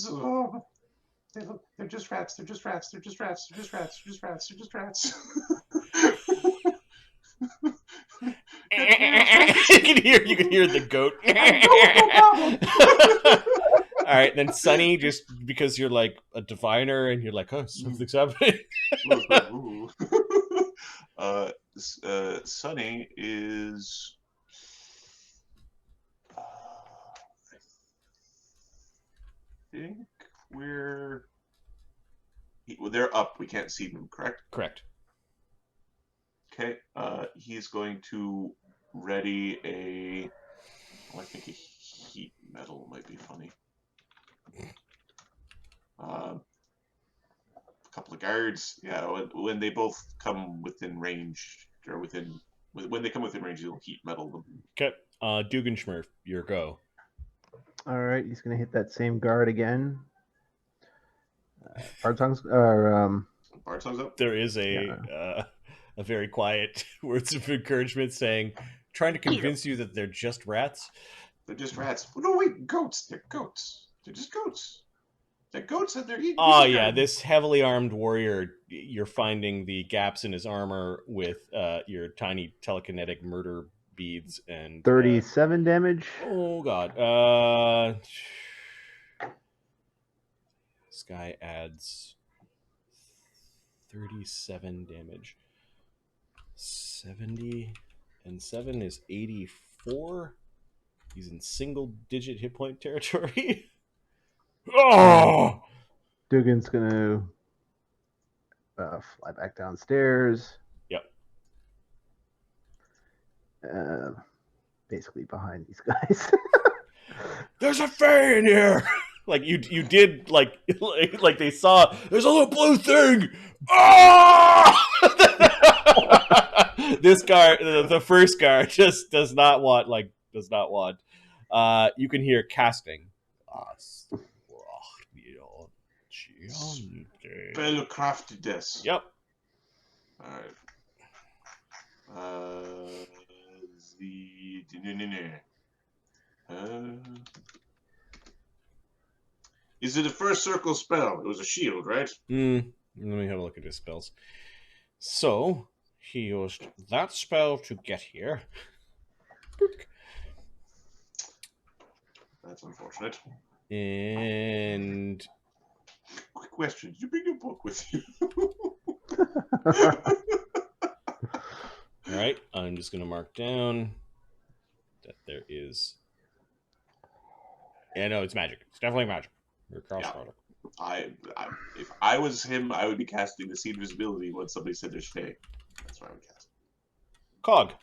just rats. They're just rats. They're just rats. They're just rats. They're just rats. They're just rats. You can hear the goat. All right, then Sonny, just because you're like a diviner and you're like, oh, something's happening. Sonny is. I think they're up. We can't see them, correct? Correct. Okay. He's going to ready a. Oh, I think a heat metal might be funny. A couple of guards. Yeah, when they both come within range, or when they come within range, you'll heat metal them. Okay. Duggan Schmurf, your go. All right, he's gonna hit that same guard again. Bard songs or Bard songs up. There is a very quiet words of encouragement saying, trying to convince you that they're just rats. They're just rats. Oh, no, wait, goats. They're goats. They're just goats. They're goats and they're eating. Oh yeah, this heavily armed warrior, you're finding the gaps in his armor with your tiny telekinetic murder beads and 37 damage. Oh god. This guy adds 37 damage. 70 and 7 is 84. He's in single digit hit point territory. Oh! Duggan's gonna fly back downstairs. Yep. Basically behind these guys. There's a fairy in here. Like you did like they saw. There's a little blue thing. Oh! This guard, the first guard, just does not want. You can hear casting. Spellcraftedness. Yep. All right. Is it a first circle spell? It was a shield, right? Let me have a look at his spells. So he used that spell to get here. That's unfortunate. And Quick question: did you bring your book with you? all right, I'm just going to mark down that there is. Yeah, no, it's magic. It's definitely magic. You're cross product. If I was him, I would be casting the seed invisibility when somebody said there's Fae. That's what I would cast. Cog.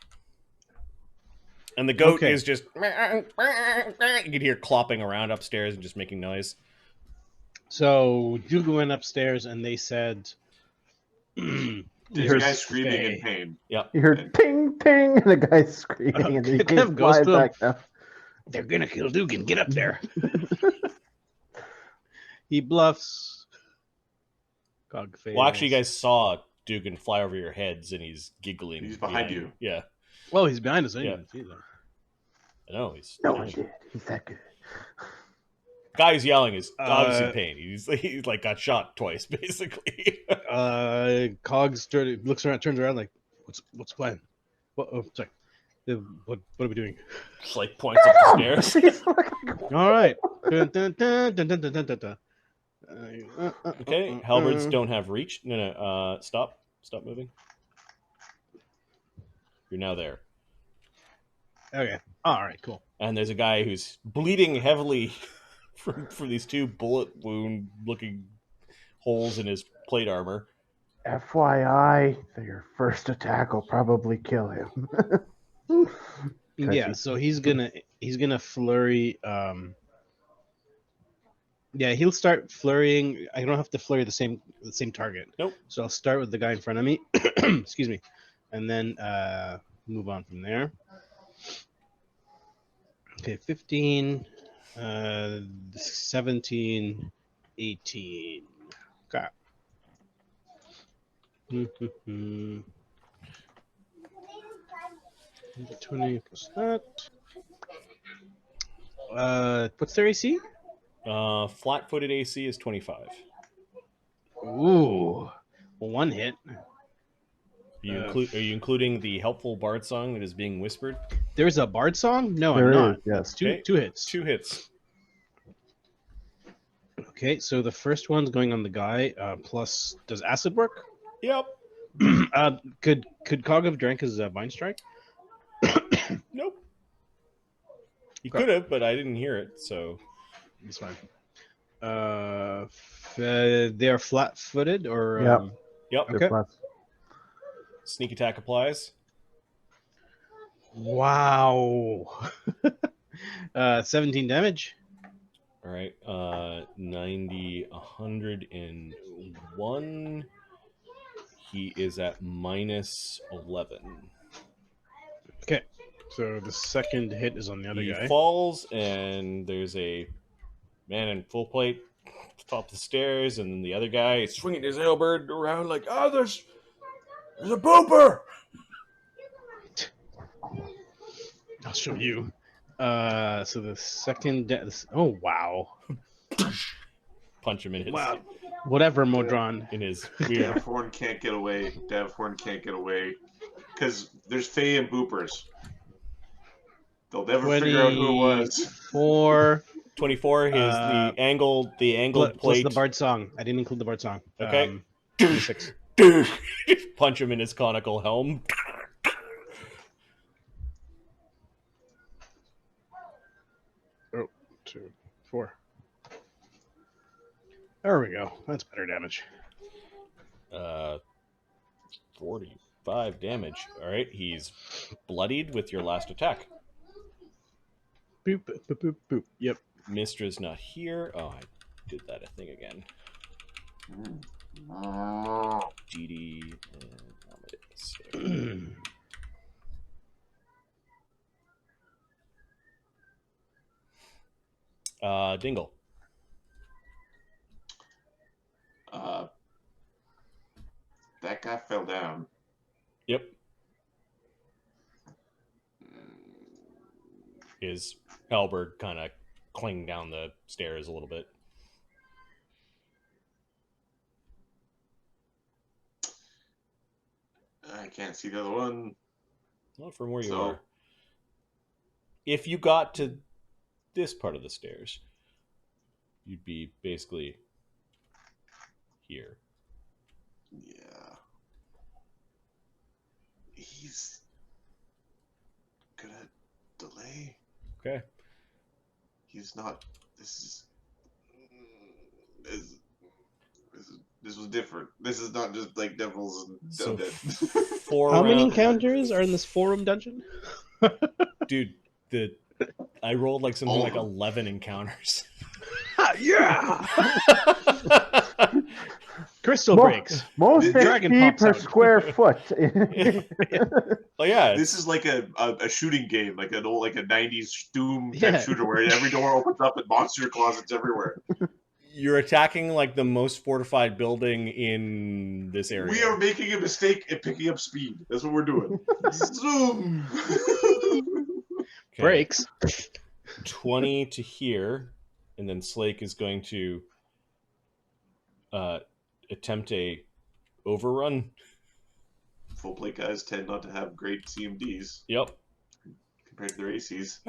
And the goat is just. You can hear clopping around upstairs and just making noise. So Duggan went upstairs and they said, There's a guy screaming in pain. Yep. You heard ting ting, and the guy's screaming, and then he came flying back down. "They're gonna kill Duggan. Get up there." He bluffs. Cog fails. Well, actually, you guys saw Duggan fly over your heads, and he's giggling. He's behind you. Yeah. Well, he's behind us. I Yeah. didn't see that. I know. He's No one did. He's that good. Guy's yelling is obviously in pain. He's like got shot twice, basically. Cogs looks around, turns around, like, "What's the plan? What? Oh, sorry. What are we doing?" Just like points up the stairs. All right. Dun, dun, dun, dun, dun, dun, dun, dun, dun. Okay, halberds don't have reach. No. Stop moving. You're now there. Okay. All right. Cool. And there's a guy who's bleeding heavily from these two bullet wound looking holes in his plate armor. FYI, your first attack will probably kill him. Yeah. So he's gonna flurry. Yeah, he'll start flurrying. I don't have to flurry the same target. Nope. So I'll start with the guy in front of me. Excuse me, and then move on from there. Okay, 15, 17, 18. Okay. 20 plus that. What's their AC? Flat-footed AC is 25. Ooh, one hit. Are you including the helpful bard song that is being whispered? There's a bard song? No, There I'm not. is, yes. Two hits. 2 hits. Okay, so the first one's going on the guy. Plus, does acid work? Yep. Could Cog have drank his Vine Strike? Nope. He could have, but I didn't hear it, so It's fine. They're flat-footed, or yep. Okay. Sneak attack applies. Wow. 17 damage. All right. 90, 101. He is at minus 11. Okay. So the second hit is on the other He guy. falls, and there's a man in full plate top of the stairs, and then the other guy is swinging his halberd around like, oh, there's a booper! I'll show you. So the second... Oh, wow. Punch him in his, Wow. Whatever, Modron. in his weird... Davhorn can't get away. Davhorn can't get away. Because there's Fae and Boopers. They'll never figure out who it was. 24. 24, the angled Plus plate. the Bard song. I didn't include the Bard song. Okay. 26. Punch him in his conical helm. Oh, 2, 4. There we go. That's better damage. 45 damage. All right, he's bloodied with your last attack. Boop, boop, boop, boop, boop. Yep. Mistra's not here. Oh, I did that a thing again. Dee Dee and Amadeus. Dingle. That guy fell down. Yep. His halberd kind of clinged down the stairs a little bit. I can't see the other one. Not from where you So- are. If you got to this part of the stairs, you'd be basically here. Yeah. He's gonna delay. Okay. He's not. This was different. This is not just like devils and So undead. Four How many round- encounters are in this forum dungeon? Dude, I rolled like something All like of them. 11 encounters. Yeah! Crystal Mo- breaks. Most The dragon HP pops per out. square foot. Oh yeah, This is like a shooting game, like an old like a '90s Doom type Yeah. shooter where every door opens up and monster closets everywhere. you're attacking like the most fortified building in this area. We are making a mistake at picking up speed. That's what we're doing. Zoom. Okay. Breaks. 20 to here, and then Slake is going to attempt a overrun. Full plate guys tend not to have great CMDs Yep. compared to their ACs.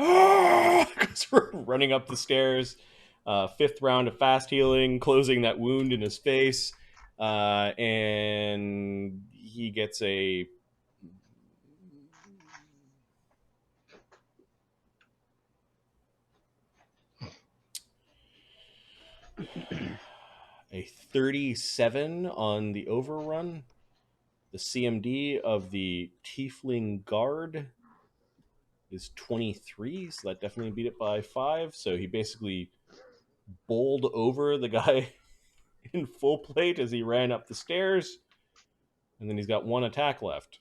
Because we're running up the stairs. Fifth round of fast healing, closing that wound in his face, and he gets a a 37 on the overrun. The CMD of the Tiefling Guard is 23, so that definitely beat it by 5. So he basically bowled over the guy in full plate as he ran up the stairs, and then he's got one attack left.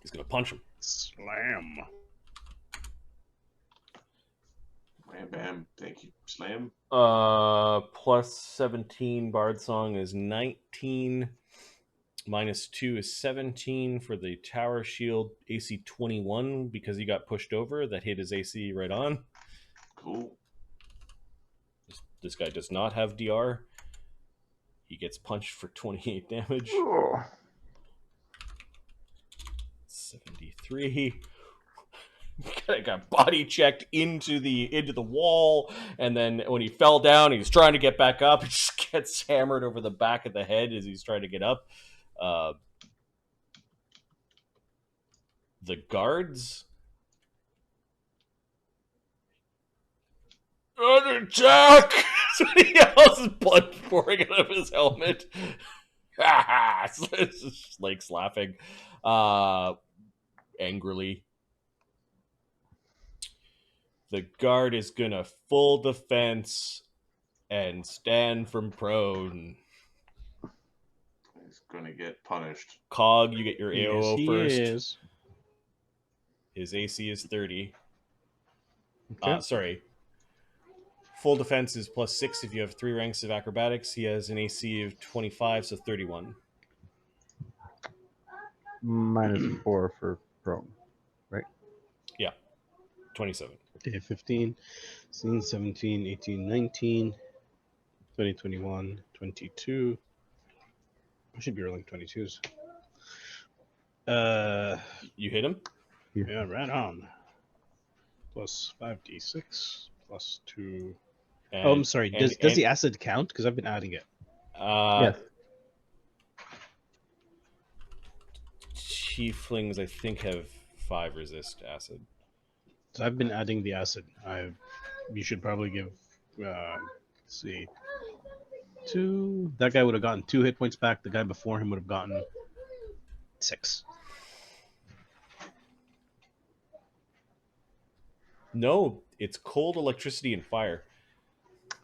He's gonna punch him. Slam. Bam, bam. Thank you. Slam. Plus 17 Bard Song is 19. Minus 2 is 17 for the Tower Shield AC 21 because he got pushed over. That hit his AC right on. Cool. This guy does not have DR. He gets punched for 28 damage. 73. Got body checked into the wall, and then when he fell down, he's trying to get back up. He just gets hammered over the back of the head as he's trying to get up. The guards. An attack! Somebody yells, blood pouring out of his helmet. Slake's laughing angrily. The guard is gonna full defense and stand from prone. He's gonna get punished. Cog, you get your Yes, AOO he first. is. His AC is 30. Okay. Sorry. Full defense is +6 if you have 3 ranks of acrobatics. He has an AC of 25, so 31. -4 for prone. 27. Okay, 15, 16, 17, 18, 19, 20, 21, 22. I should be rolling 22s. You hit him? Yeah, right on. Plus 5d6, plus 2. And, Oh, I'm sorry. Does the acid count? Because I've been adding it. Yes. Tieflings, I think, have 5 resist acid. So I've been adding the acid. You should probably give. Let's see. 2. That guy would have gotten 2 hit points back. The guy before him would have gotten 6. No, it's cold, electricity, and fire.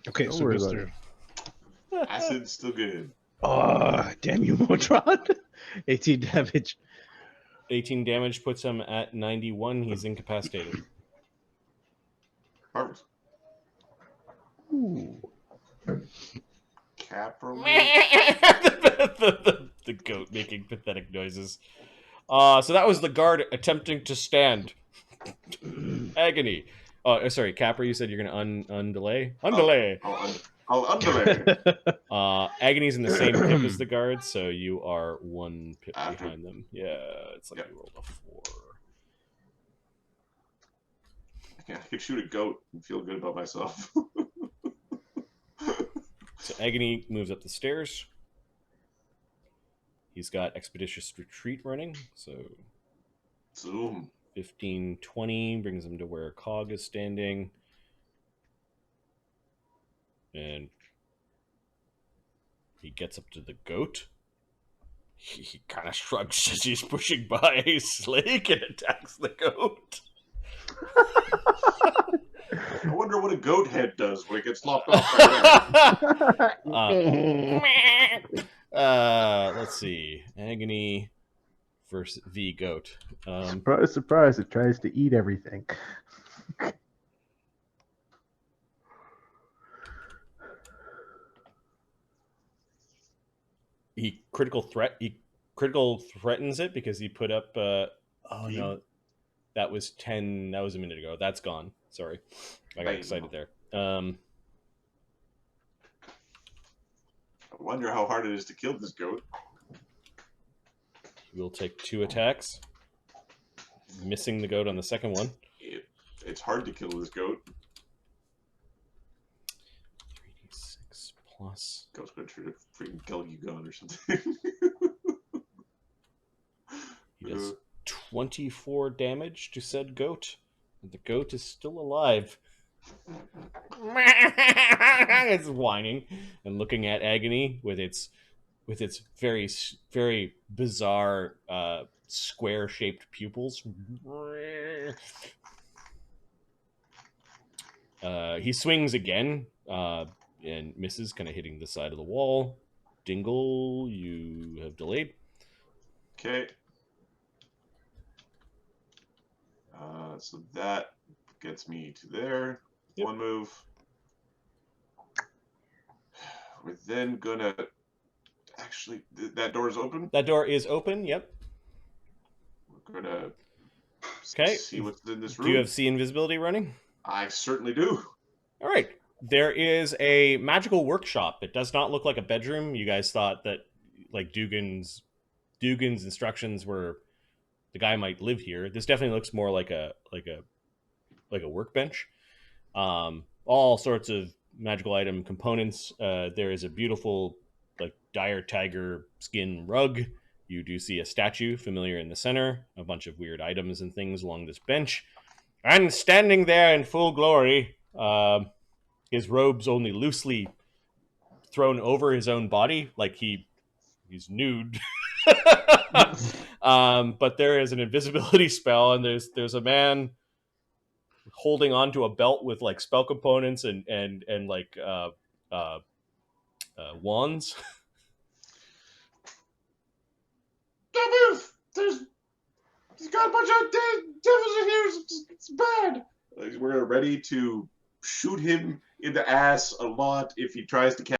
Okay, Don't so worry goes about through. Acid's still good. Oh, damn you, Motron! 18 damage. 18 damage puts him at 91. He's incapacitated. Perfect. Ooh. Cap removal. the goat making pathetic noises. So that was the guard attempting to stand. Agony. Oh, sorry, Capra, you said you're going to undelay? Undelay! I'll underlay. Agony's in the same pip as the guard, so you are 1 pip After. behind them. Yeah, it's like Yep. you rolled a 4. I could shoot a goat and feel good about myself. So Agony moves up the stairs. He's got Expeditious Retreat running, so Zoom. 15, 20 brings him to where Cog is standing. And he gets up to the goat. He kind of shrugs as he's pushing by a Slake and attacks the goat. I wonder what a goat head does when it gets lopped off by Let's see. Agony versus the goat. Surprise, surprise, it tries to eat everything. He critical threatens it because he put up oh no, that was 10. That was a minute ago. That's gone. Sorry, I got excited there. I wonder how hard it is to kill this goat. We'll take 2 attacks, missing the goat on the second one. It's hard to kill this goat. 3d6 plus. Goat's gonna try to freaking kill you gun or something. He does 24 damage to said goat. And the goat is still alive. It's whining and looking at Agony with its very, very bizarre square-shaped pupils. He swings again and misses, kind of hitting the side of the wall. Dingle, you have delayed. Okay. So that gets me to there. Yep. 1 move. We're then gonna actually that door's open. That door is open. Yep. We're gonna Okay. see what's in this room. Do you have see invisibility running? I certainly do. All right. There is a magical workshop. It does not look like a bedroom. You guys thought that like Duggan's instructions were the guy might live here. This definitely looks more like a workbench. All sorts of magical item components. There is a beautiful like dire tiger skin rug. You do see a statue familiar in the center, a bunch of weird items and things along this bench. And standing there in full glory, his robes only loosely thrown over his own body, like he's nude. But there is an invisibility spell, and there's a man holding onto a belt with like spell components and like wands. Don't move! He's got a bunch of devils in here. It's bad. We're ready to shoot him in the ass a lot if he tries to catch